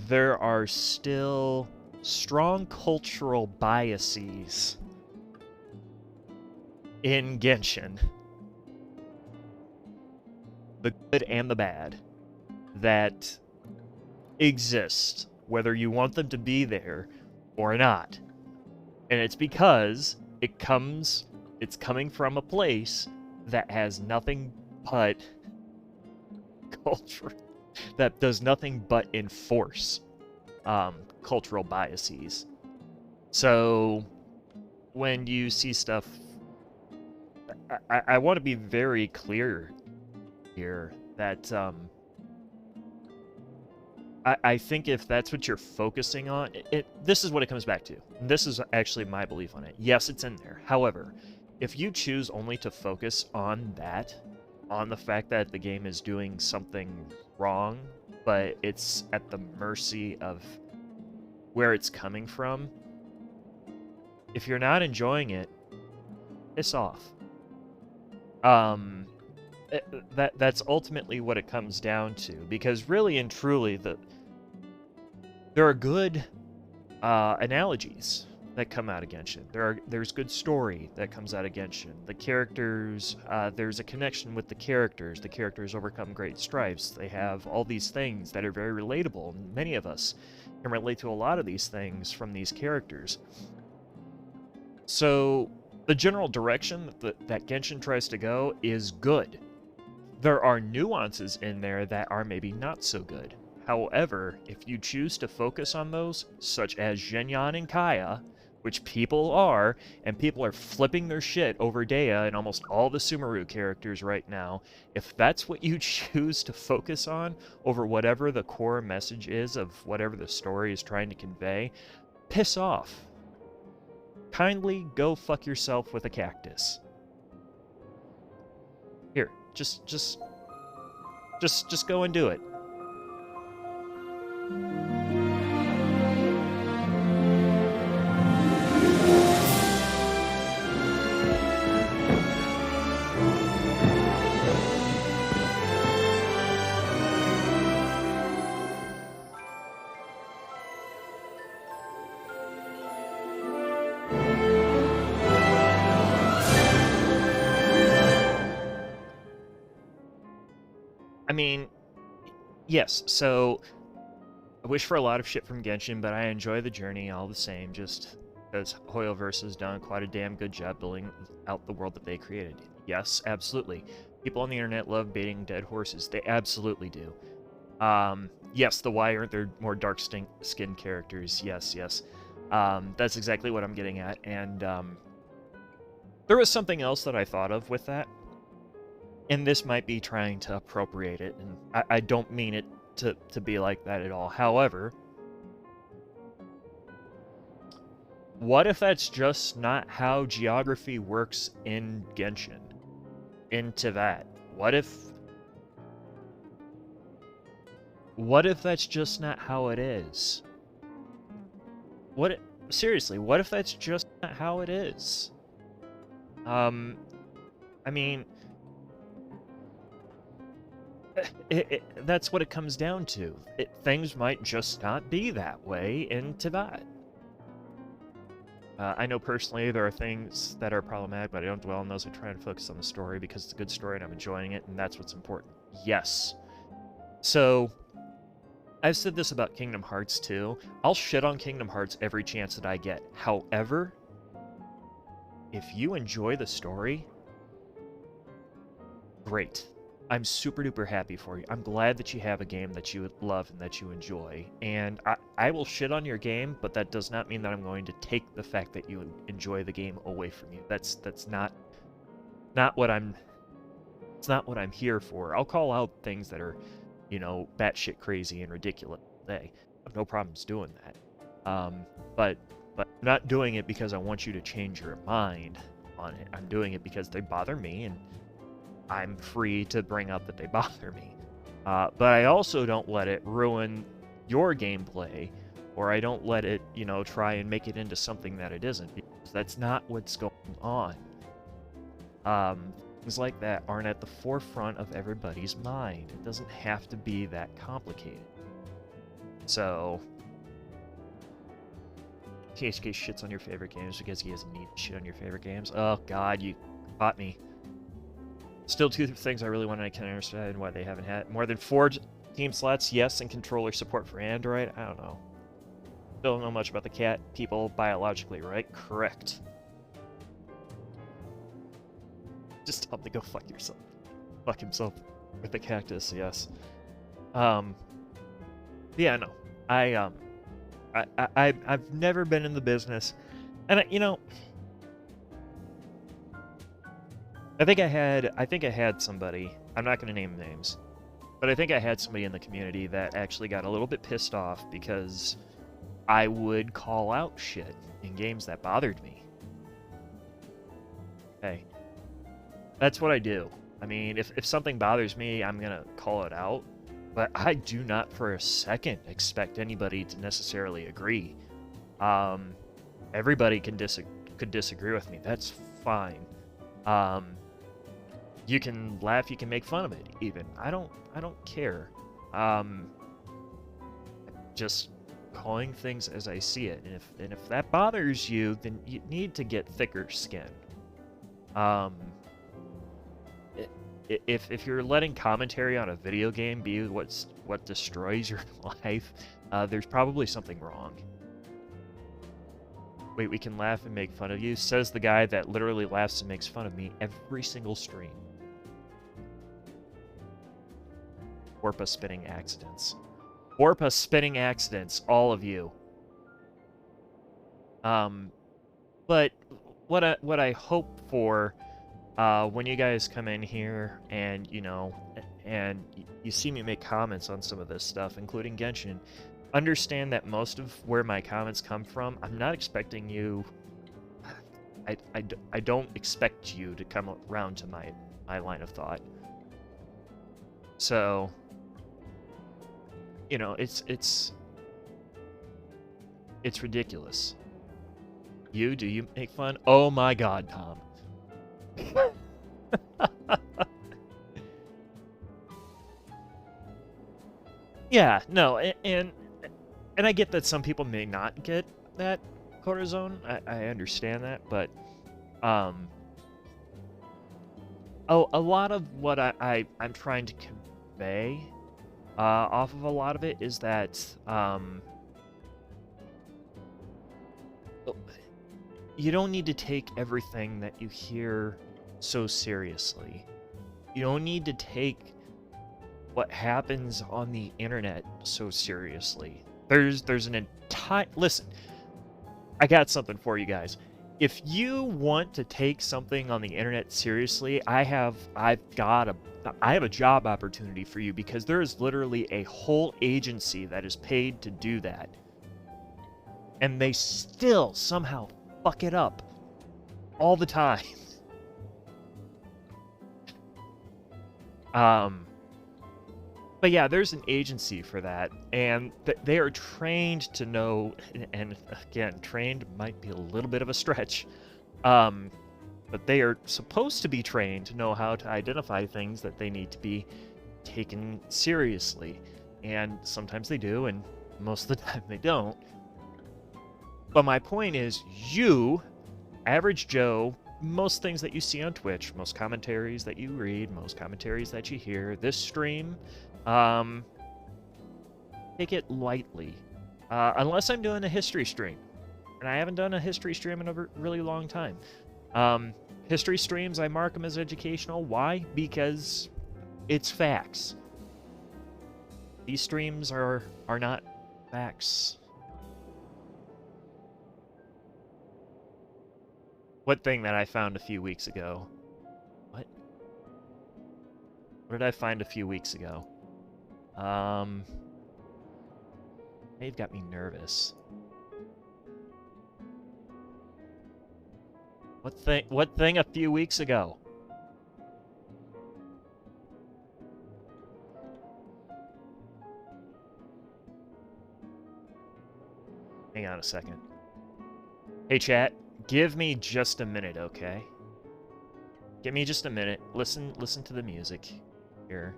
There are still strong cultural biases in Genshin. The good and the bad. That exist, whether you want them to be there or not. And it's because it's coming from a place that has nothing but culture, that does nothing but enforce cultural biases. So when you see stuff, I want to be very clear here that I think if that's what you're focusing on, this is what it comes back to. This is actually my belief on it. Yes, it's in there. However, if you choose only to focus on that, on the fact that the game is doing something wrong, but it's at the mercy of where it's coming from, if you're not enjoying it, piss off. That's ultimately what it comes down to, because really and truly, there are good analogies that come out of Genshin. There's good story that comes out of Genshin. The characters, there's a connection with the characters. The characters overcome great strifes. They have all these things that are very relatable, and many of us can relate to a lot of these things from these characters. So the general direction that Genshin tries to go is good. There are nuances in there that are maybe not so good. However, if you choose to focus on those, such as Zhenyan and Kaya, which people are, and people are flipping their shit over Dea and almost all the Sumeru characters right now, if that's what you choose to focus on over whatever the core message is of whatever the story is trying to convey, piss off. Kindly go fuck yourself with a cactus. Here, just go and do it. I mean, yes, so I wish for a lot of shit from Genshin, but I enjoy the journey all the same, just because Hoyoverse has done quite a damn good job building out the world that they created. Yes, absolutely. People on the internet love baiting dead horses. They absolutely do. Yes, why aren't there more dark-skinned characters? Yes. That's exactly what I'm getting at, and there was something else that I thought of with that. And this might be trying to appropriate it, and I don't mean it to be like that at all. However, what if that's just not how geography works in Genshin? In Teyvat? What if that's just not how it is? Seriously, what if that's just not how it is? I mean, that's what it comes down to. Things might just not be that way in Teyvat. I know personally there are things that are problematic, but I don't dwell on those. I try to focus on the story because it's a good story and I'm enjoying it, and that's what's important. Yes. So, I've said this about Kingdom Hearts too. I'll shit on Kingdom Hearts every chance that I get. However, if you enjoy the story, great. I'm super duper happy for you. I'm glad that you have a game that you love and that you enjoy. And I will shit on your game, but that does not mean that I'm going to take the fact that you enjoy the game away from you. That's not what I'm here for. I'll call out things that are, batshit crazy and ridiculous today. I have no problems doing that. But I'm not doing it because I want you to change your mind on it. I'm doing it because they bother me, and I'm free to bring up that they bother me. But I also don't let it ruin your gameplay, or I don't let it, try and make it into something that it isn't, because that's not what's going on. Things like that aren't at the forefront of everybody's mind. It doesn't have to be that complicated. So, THK shits on your favorite games because he doesn't need to shit on your favorite games. Oh god, you caught me. Still, two things I really want, and I can't understand why they haven't had more than 4 team slots, yes, and controller support for Android. I don't know. Don't know much about the cat people biologically, right? Correct. Just tell him to go fuck yourself. Fuck himself with the cactus, yes. Yeah, no. I've never been in the business, and I think I had somebody, I'm not going to name names, but But I think I had somebody in the community that actually got a little bit pissed off because I would call out shit in games that bothered me. Hey, that's what I do. I mean, if something bothers me, I'm gonna call it out. But I do not for a second expect anybody to necessarily agree. Everybody could disagree with me. That's fine. You can laugh, you can make fun of it, even. I don't care. Just calling things as I see it, and if that bothers you, then you need to get thicker skin. If you're letting commentary on a video game be what destroys your life, there's probably something wrong. Wait, we can laugh and make fun of you? Says the guy that literally laughs and makes fun of me every single stream. Orpa spinning accidents. Orpa spinning accidents, all of you. But what I hope for when you guys come in here and, you know, and you see me make comments on some of this stuff, including Genshin, understand that most of where my comments come from, I'm not expecting you... I don't expect you to come around to my line of thought. So, you know, it's ridiculous. Do you make fun? Oh my god, Tom. Yeah, no, and I get that some people may not get that cortisone. I understand that, but a lot of what I'm trying to convey off of a lot of it is that you don't need to take everything that you hear so seriously. You don't need to take what happens on the internet so seriously. There's an entire... Listen, I got something for you guys. If you want to take something on the internet seriously, I have a job opportunity for you, because there is literally a whole agency that is paid to do that. And they still somehow fuck it up all the time. But yeah, there's an agency for that, and they are trained to know, and again, trained might be a little bit of a stretch, but they are supposed to be trained to know how to identify things that they need to be taken seriously. And sometimes they do, and most of the time they don't. But my point is, you, average Joe, most things that you see on Twitch, most commentaries that you read, most commentaries that you hear, this stream, take it lightly. Unless I'm doing a history stream. And I haven't done a history stream in a really long time. History streams, I mark them as educational. Why? Because it's facts. These streams are not facts. What thing that I found a few weeks ago? What did I find a few weeks ago? They've got me nervous. What thing a few weeks ago? Hang on a second. Hey chat, give me just a minute, okay? Give me just a minute. Listen to the music here.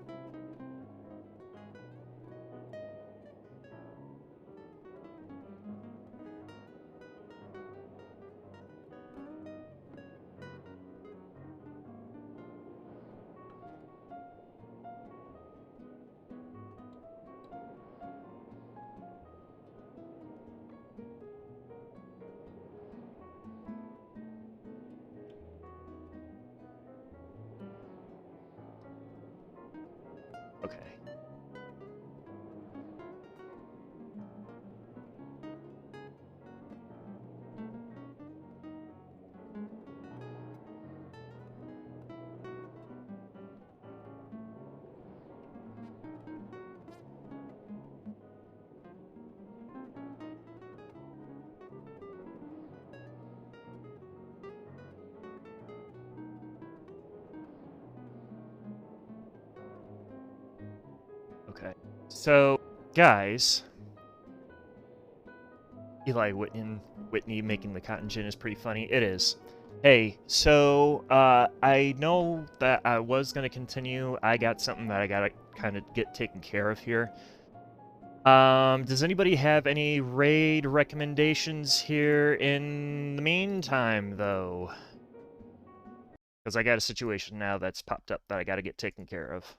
Okay. So, guys, Eli Whitney making the cotton gin is pretty funny. It is. Hey, so I know that I was gonna continue. I got something that I gotta kind of get taken care of here. Does anybody have any raid recommendations here in the meantime, though? Because I got a situation now that's popped up that I gotta get taken care of.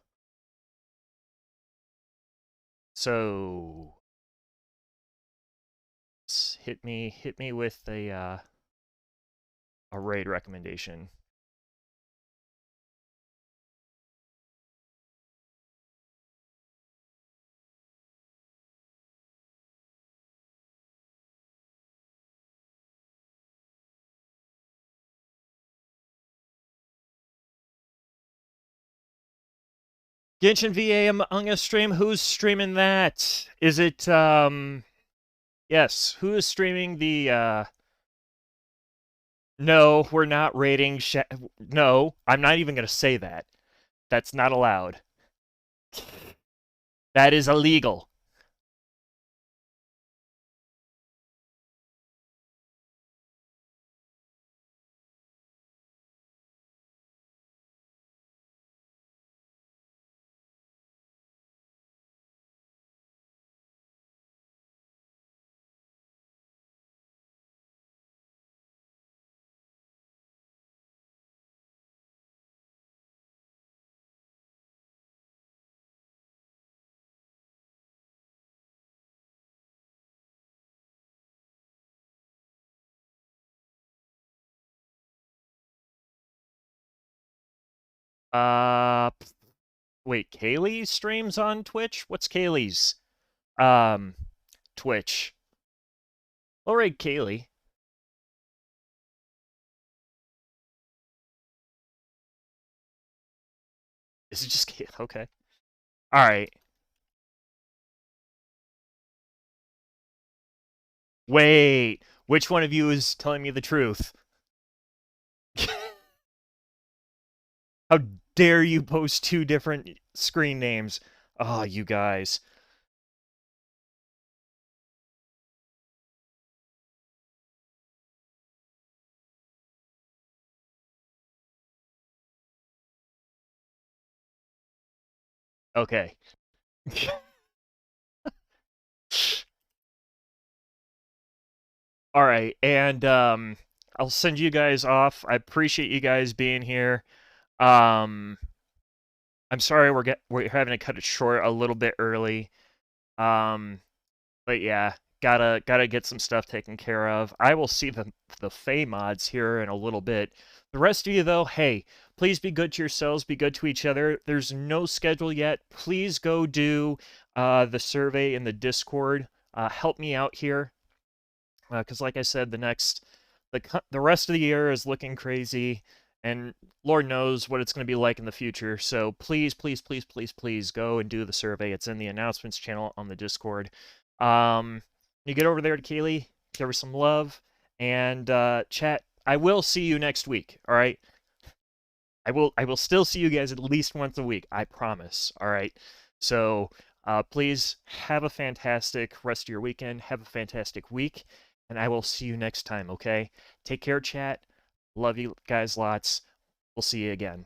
So hit me with a raid recommendation. Genshin VA Among Us stream. Who's streaming that? Is it yes, who is streaming the no, we're not rating no, I'm not even going to say that. That's not allowed. That is illegal. Uh wait, Kaylee streams on Twitch? What's Kaylee's Twitch? All right, Kaylee. Is it just Kaylee? Okay. All right. Wait, which one of you is telling me the truth? How dare you post two different screen names? Oh, you guys. Okay. All right, and I'll send you guys off. I appreciate you guys being here. Um I'm sorry we're having to cut it short a little bit early. Um but yeah, gotta get some stuff taken care of. I will see the Fey mods here in a little bit. The rest of you though, hey, please be good to yourselves, be good to each other. There's no schedule yet. Please go do the survey in the Discord. Help me out here. Because like I said, the rest of the year is looking crazy, and Lord knows what it's going to be like in the future. So please, please, please, please, please go and do the survey. It's in the announcements channel on the Discord. You get over there to Kaylee, give her some love, and chat. I will see you next week. All right. I will still see you guys at least once a week. I promise. All right. So please have a fantastic rest of your weekend. Have a fantastic week. And I will see you next time, okay? Take care, chat. Love you guys lots. We'll see you again.